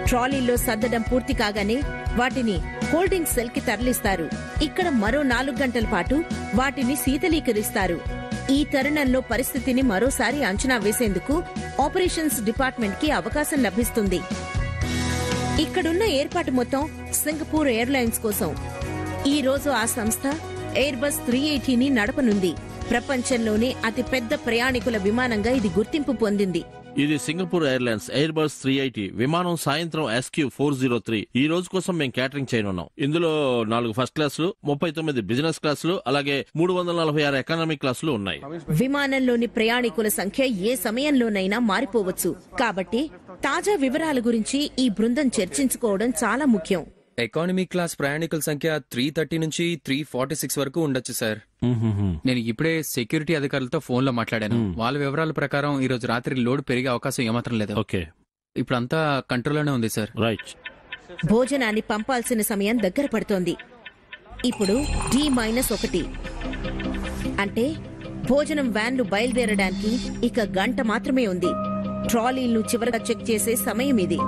ట్రాలీలో సర్దడం పూర్తి కాగానే వాటిని హోల్డింగ్ సెల్ కి తరలిస్తారు. ఇక్కడ మరో 4 గంటల పాటు వాటిని శీతలీకరిస్తారు. ఈ తరుణంలో పరిస్థితిని మరోసారి అంచనా వేసేందుకు ఆపరేషన్స్ డిపార్ట్మెంట్ కి అవకాశం లభిస్తుంది. ఇక్కడున్న ఏర్పాటు మొత్తం సింగపూర్ ఎయిర్లైన్స్ కోసం. ఈ రోజు ఆ సంస్థ ఎయిర్బస్ 380ని నడపనుంది. ప్రపంచంలోనే అతి పెద్ద ప్రయాణికుల విమానంగా ఇది గుర్తింపు పొందింది. ఇది సింగపూర్ ఎయిర్లైన్స్ ఎయిర్బస్ 380 విమానం. సాయంత్రం SQ403 ఈ రోజు కోసం మేము క్యాటరింగ్ చేయనున్నాం. ఇందులో 4 ఫస్ట్ క్లాసులు, 39 బిజినెస్ క్లాసులు, అలాగే 346 ఎకానమీ క్లాసులు ఉన్నాయి. విమానంలోని ప్రయాణికుల సంఖ్య ఏ సమయంలోనైనా మారిపోవచ్చు. కాబట్టి తాజా వివరాల గురించి ఈ బృందం చర్చించుకోవడం చాలా ముఖ్యం. ఎకానమీ క్లాస్ ప్రయాణికుల సంఖ్య 330 నుంచి 346 వరకు ఉండొచ్చు సార్. నేను ఇప్పుడే సెక్యూరిటీ అధికారులతో ఫోన్ లో మాట్లాడాను. వాళ్ళ వివరాల ప్రకారం ఈ రోజు రాత్రి లోడ్ పెరిగే అవకాశం ఏమాత్రం లేదు. ఓకే, ఇప్పుడంతా కంట్రోల్లోనే ఉంది సార్. రైట్. భోజనాన్ని పంపాల్సిన సమయం దగ్గర పడుతోంది. ఇప్పుడు D-1 అంటే భోజనం వ్యాన్లు బయలుదేరడానికి ఇక గంట మాత్రమే ఉంది. ట్రాలీలను చివరగా చెక్ చేసే సమయం ఇది.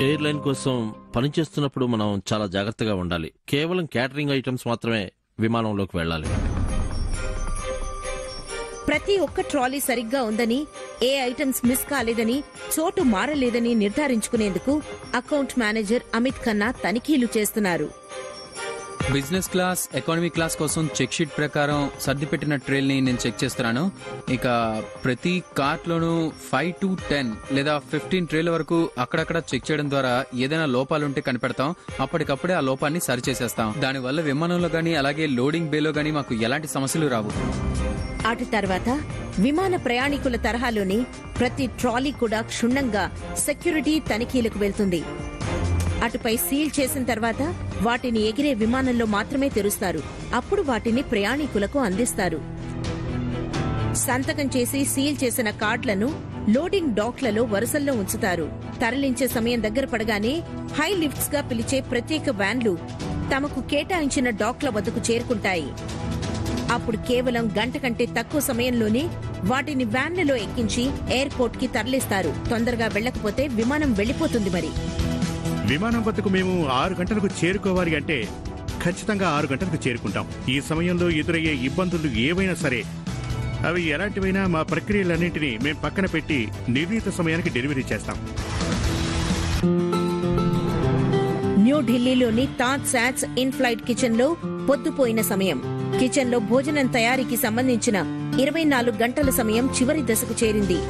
ఎయిర్లైన్ కోసం పనిచేస్తున్నప్పుడు మనం చాలా జాగ్రత్తగా ఉండాలి. కేవలం క్యాటరింగ్ ఐటమ్స్ మాత్రమే విమానంలోకి వెళ్ళాలి. ప్రతి ఒక్క ట్రాలీ సరిగ్గా ఉందని, ఏ ఐటమ్స్ మిస్ కాలేదని, చోటు మారలేదని నిర్ధారించుకునేందుకు అకౌంట్ మేనేజర్ అమిత్ ఖన్నా తనిఖీలు చేస్తున్నారు. బిజినెస్ క్లాస్, ఎకానమీ క్లాస్ కోసం చెక్ షీట్ ప్రకారం సర్ది పెట్టిన ట్రేల్ని నేను చెక్ చేస్తున్నాను. ఇక ప్రతి కార్ట్ లోనూ 5 to 10 లేదా 15 ట్రేల వరకు అక్కడక్కడ చెక్ చేయడం ద్వారా ఏదైనా లోపాలుంటే కనిపెడతాం. అప్పటికప్పుడే ఆ లోపాన్ని సరిచేసేస్తాం. దానివల్ల విమానంలో గానీ అలాగే లోడింగ్ బేలో గానీ మాకు ఎలాంటి సమస్యలు రావు. అటు తర్వాత విమాన ప్రయాణికుల తరహాలోని ప్రతి ట్రాలీ కూడా క్షుణ్ణంగా సెక్యూరిటీ తనిఖీలకు వెళ్తుంది. అటుపై సీల్ చేసిన తర్వాత వాటిని ఎగిరే విమానంలో మాత్రమే తెరుస్తారు. అప్పుడు వాటిని ప్రయాణికులకు అందిస్తారు. సంతకం చేసి సీల్ చేసిన కార్డులను లోడింగ్ డాక్లలో వరుసల్లో ఉంచుతారు. తరలించే సమయం దగ్గర పడగానే హై లిఫ్ట్స్ గా పిలిచే ప్రత్యేక వ్యాన్లు తమకు కేటాయించిన డాక్ల వద్దకు చేరుకుంటాయి. అప్పుడు కేవలం గంట కంటే తక్కువ సమయంలోనే వాటిని వ్యాన్లలో ఎక్కించి ఎయిర్పోర్ట్ కి తరలిస్తారు. తొందరగా వెళ్లకపోతే విమానం వెళ్లిపోతుంది. మరి విమానం వద్దకు మేము 6 గంటలకు చేరుకోవాలి అంటే ఖచ్చితంగా 6 గంటలకు చేరుకుంటాం. ఈ సమయంలో ఎదురయ్యే ఇబ్బందులు ఏవైనా సరే, అవి ఎలాంటివైనా మా ప్రక్రియలన్నింటినీ మేం పక్కన పెట్టి నిర్ణీత సమయానికి డెలివరీ చేస్తాం. న్యూఢిల్లీలోని Taj SATS in flight kitchen లో పొద్దుపోయిన సమయం. కిచెన్ లో భోజనం తయారీకి సంబంధించిన 24 గంటల సమయం చివరి దశకు చేరింది.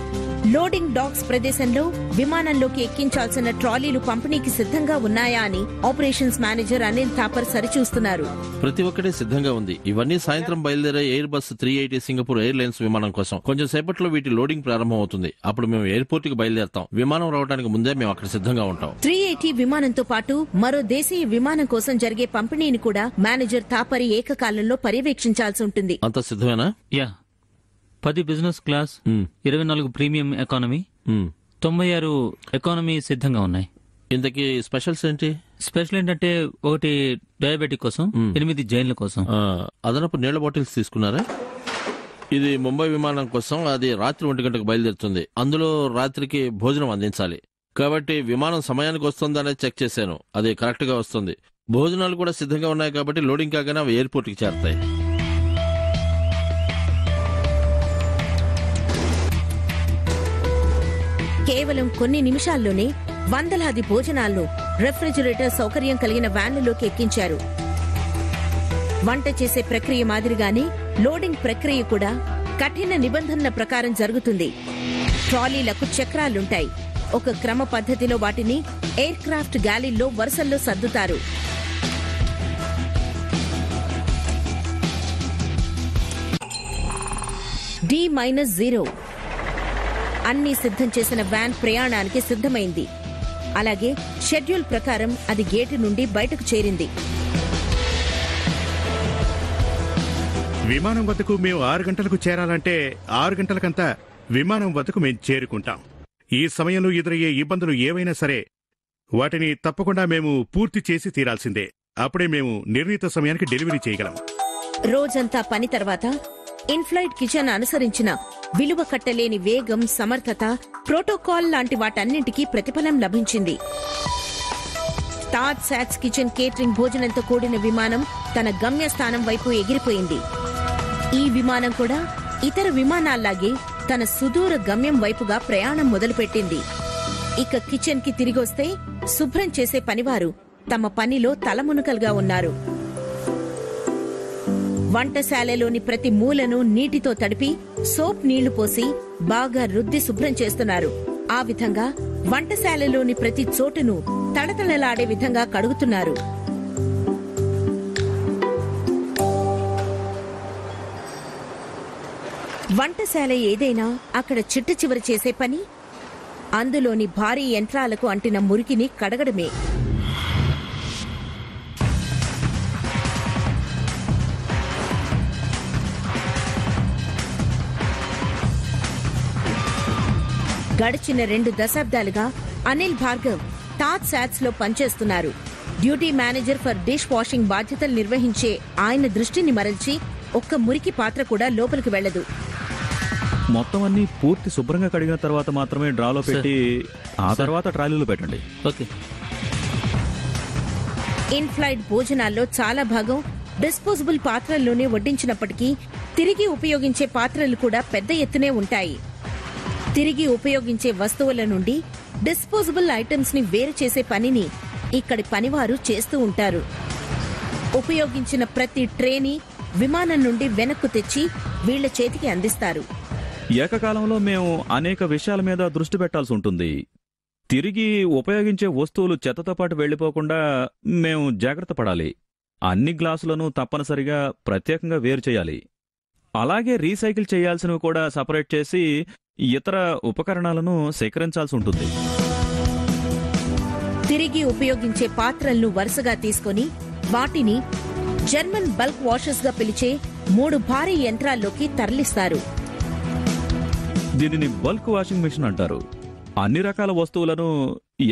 లోడింగ్ డాక్స్ ప్రదేశంలో విమానంలోకి ఎక్కించాల్సిన ట్రాలీలు పంపిణీకి సిద్ధంగా ఉన్నాయా అని ఆపరేషన్స్ మేనేజర్ అనిల్ థాపర్ సరిచూస్తున్నారు. ప్రతి ఒక్కటి సిద్ధంగా ఉంది. ఇవన్నీ సాయంత్రం బయలుదేరే ఎయిర్ బస్ 380 సింగపూర్ ఎయిర్లైన్స్ విమానం కోసం. కొంచెం సేపట్లో వీటి లోడింగ్ ప్రారంభం అవుతుంది. అప్పుడు మేము ఎయిర్పోర్ట్ కి బయలుదేరతాం. విమానం రావడానికి ముందే మేము అక్కడ సిద్ధంగా ఉంటాం. 380 విమానంతో పాటు మరో దేశీయ విమానం కోసం జరిగే పంపిణీని కూడా మేనేజర్ థాపరి ఏకకాలంలో పర్యవేక్షించాల్సి ఉంటుంది. అంత సిద్ధమేనా? Yeah, 10 business class, 24 premium economy, 96 economy సిద్ధంగా ఉన్నాయి. ఇంతకీ స్పెషల్స్ ఏంటి? స్పెషల్ ఏంటంటే 1 డయాబెటిక్ కోసం, 8 జైన్ల కోసం. అదనపు నీళ్ల బాటిల్స్ తీసుకున్నారా? ఇది ముంబై విమానం కోసం. అది రాత్రి 1 గంటకు బయలుదేరుతుంది. అందులో రాత్రికి భోజనం అందించాలి. కాబట్టి విమానం సమయానికి వస్తుందనేది చెక్ చేశాను. అది కరెక్ట్ గా వస్తుంది. భోజనాలు కూడా సిద్ధంగా ఉన్నాయి కాబట్టి లోడింగ్ కాగానే అవి ఎయిర్పోర్ట్ కి చేరతాయి. కేవలం కొన్ని నిమిషాల్లోనే వందలాది భోజనాలను రెఫ్రిజిరేటర్ సౌకర్యం కలిగిన వ్యాన్లలోకి ఎక్కించారు. వంట చేసే ప్రక్రియ మాదిరిగానే లోడింగ్ ప్రక్రియ కూడా కఠిన నిబంధనల ప్రకారం జరుగుతుంది. ట్రాలీలకు చక్రాలుంటాయి. ఒక క్రమ పద్ధతిలో వాటిని ఎయిర్ క్రాఫ్ట్ గ్యాలీల్లో వరుసల్లో సర్దుతారు. D-0 అన్ని సిద్ధం చేసిన వ్యాన్ ప్రయాణానికి సిద్ధమైంది. అలాగే షెడ్యూల్ ప్రకారం అది గేటు నుండి బయటకు చేరింది. విమానం వద్దకు మేము 6 గంటలకు చేరాలంటే 6 గంటలకంతా విమానం వద్దకు మేము చేరుకుంటాం. ఈ సమయంలో ఎదురయ్యే ఇబ్బందులు ఏవైనా సరే వాటిని తప్పకుండా మేము పూర్తి చేసి తీరాల్సిందే. అప్పుడే మేము నిర్ణీత సమయానికి డెలివరీ చేయగలం. రోజంతా పని తర్వాత ఇన్ఫ్లైట్ కిచెన్ అనుసరించిన విలువ కట్టలేని వేగం, సమర్థత, ప్రోటోకాల్ లాంటి వాటన్నింటికీ ప్రతిఫలం లభించింది. తాజ్ సాట్స్ కిచెన్ కేటరింగ్ భోజనంతో కూడిన విమానం తన గమ్యస్థానం వైపు ఎగిరిపోయింది. ఈ విమానం కూడా ఇతర విమానాల్లాగే తన సుదూర గమ్యం వైపుగా ప్రయాణం మొదలుపెట్టింది. ఇక కిచెన్ కి తిరిగొస్తే శుభ్రం చేసే పనివారు తమ పనిలో తలమునకలుగా ఉన్నారు. వంటశాలలోని ప్రతి మూలను నీటితో తడిపి సోప్ నీళ్లు పోసి బాగా రుద్ది శుభ్రం చేస్తున్నారు. ఆ విధంగా వంటశాలలోని ప్రతి చోటును తడతడలాడే విధంగా కడుగుతున్నారు. వంటశాల ఏదైనా అక్కడ చిట్ట చివరి చేసే పని అందులోని భారీ యంత్రాలకు అంటిన మురికిని కడగడమే. గడిచిన 2 దశాబ్దాలుగా అనిల్ భార్గవ్ తాజ్ సాట్స్ లో పనిచేస్తున్నారు. Duty manager for dish washing బాధ్యతలు నిర్వహించే ఆయన దృష్టిని మరల్చి ఒక్క మురికి పాత్ర కూడా లోపలికి వెళ్లదు. మొత్తం అన్ని పూర్తి శుభ్రంగా కడిగిన తర్వాత మాత్రమే డ్రాలో పెట్టి ఆ తర్వాత ట్రాలీలో పెట్టండి. ఓకే. ఇన్ ఫ్లైట్ భోజనాల్లో చాలా భాగం డిస్పోజబుల్ పాత్రల్లోనే వడ్డించినప్పటికీ తిరిగి ఉపయోగించే పాత్రలు కూడా పెద్ద ఎత్తునే ఉంటాయి. తిరిగి ఉపయోగించే వస్తువుల నుండి డిస్పోజబుల్ ఐటమ్స్ ని వేరు చేసే పనిని ఇక్కడి పనివారు చేస్తూ ఉంటారు. ఉపయోగించిన ప్రతి ట్రేని విమానం నుండి వెనక్కు తెచ్చి వీళ్ల చేతికి అందిస్తారు. ఏకకాలంలో మేము అనేక విషయాల మీద దృష్టి పెట్టాల్సి ఉంటుంది. తిరిగి ఉపయోగించే వస్తువులు చెత్తతో పాటు వెళ్లిపోకుండా మేము జాగ్రత్త పడాలి. అన్ని గ్లాసులను తప్పనిసరిగా ప్రత్యేకంగా వేరు చేయాలి. అలాగే రీసైకిల్ చేయాల్సినవి కూడా సపరేట్ చేసి ఇతర ఉపకరణాలను సేకరించాల్సి ఉంటుంది. తిరిగి ఉపయోగించే పాత్రలను వరుసగా తీసుకొని వాటిని జర్మన్ బల్క్ వాషర్స్ గా పిలిచే 3 భారీ యంత్రాల్లోకి తరలిస్తారు. దీనిని బల్క్ వాషింగ్ మెషిన్ అంటారు. అన్ని రకాల వస్తువులను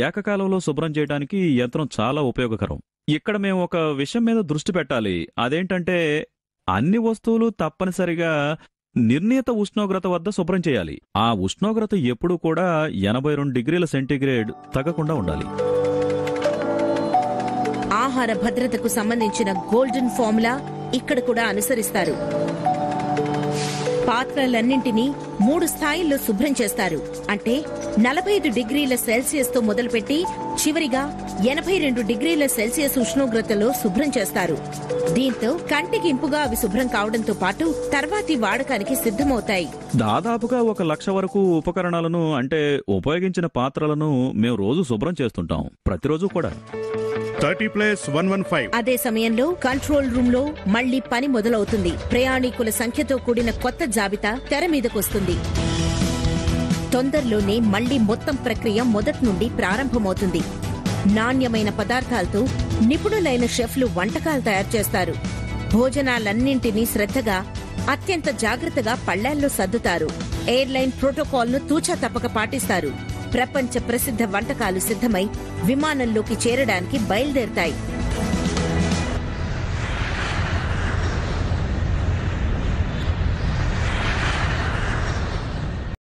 ఏకకాలంలో శుభ్రం చేయడానికి ఈ యంత్రం చాలా ఉపయోగకరం. ఇక్కడ మేము ఒక విషయం మీద దృష్టి పెట్టాలి. అదేంటంటే అన్ని వస్తువులు తప్పనిసరిగా నిర్ణీత ఉష్ణోగ్రత వద్ద శుభ్రం చేయాలి. ఆ ఉష్ణోగ్రత ఎప్పుడూ కూడా 82 డిగ్రీల సెంటీగ్రేడ్ తగ్గకుండా ఉండాలి. ఆహార భద్రతకు సంబంధించిన గోల్డెన్ ఫార్ములా ఇక్కడ కూడా అనుసరిస్తారు. పాత్రలన్నింటినీ 3 స్థాయిల్లో శుభ్రం చేస్తారు. అంటే 45 డిగ్రీల సెల్సియస్ తో మొదలుపెట్టి చివరిగా 82 డిగ్రీల సెల్సియస్ ఉష్ణోగ్రతలో శుభ్రం చేస్తారు. దీంతో కంటికి ఇంపుగా అవి శుభ్రం కావడంతో పాటు తర్వాతి వాడకానికి సిద్ధమవుతాయి. దాదాపుగా 1,00,000 వరకు ఉపకరణాలను అంటే ఉపయోగించిన పాత్రలను మేము రోజు శుభ్రం చేస్తుంటాం. ప్రతిరోజు కూడా 30+115. అదే సమయంలో కంట్రోల్ రూమ్ లో మళ్లీ పని మొదలవుతుంది. ప్రయాణికుల సంఖ్యతో కూడిన కొత్త జాబితా తెర మీదకొస్తుంది. తొందరలోనే మళ్లీ మొత్తం ప్రక్రియ మొదటి నుండి ప్రారంభమవుతుంది. నాణ్యమైన పదార్థాలతో నిపుణులైన షెఫ్లు వంటకాలు తయారు చేస్తారు. భోజనాలన్నింటినీ శ్రద్ధగా అత్యంత జాగ్రత్తగా పళ్లాల్లో సర్దుతారు. ఎయిర్లైన్ ప్రోటోకాల్ను తూచా తప్పక పాటిస్తారు. ప్రపంచ ప్రసిద్ధ వంటకాలు సిద్ధమై విమానంలోకి చేరడానికి బయలుదేరతాయి.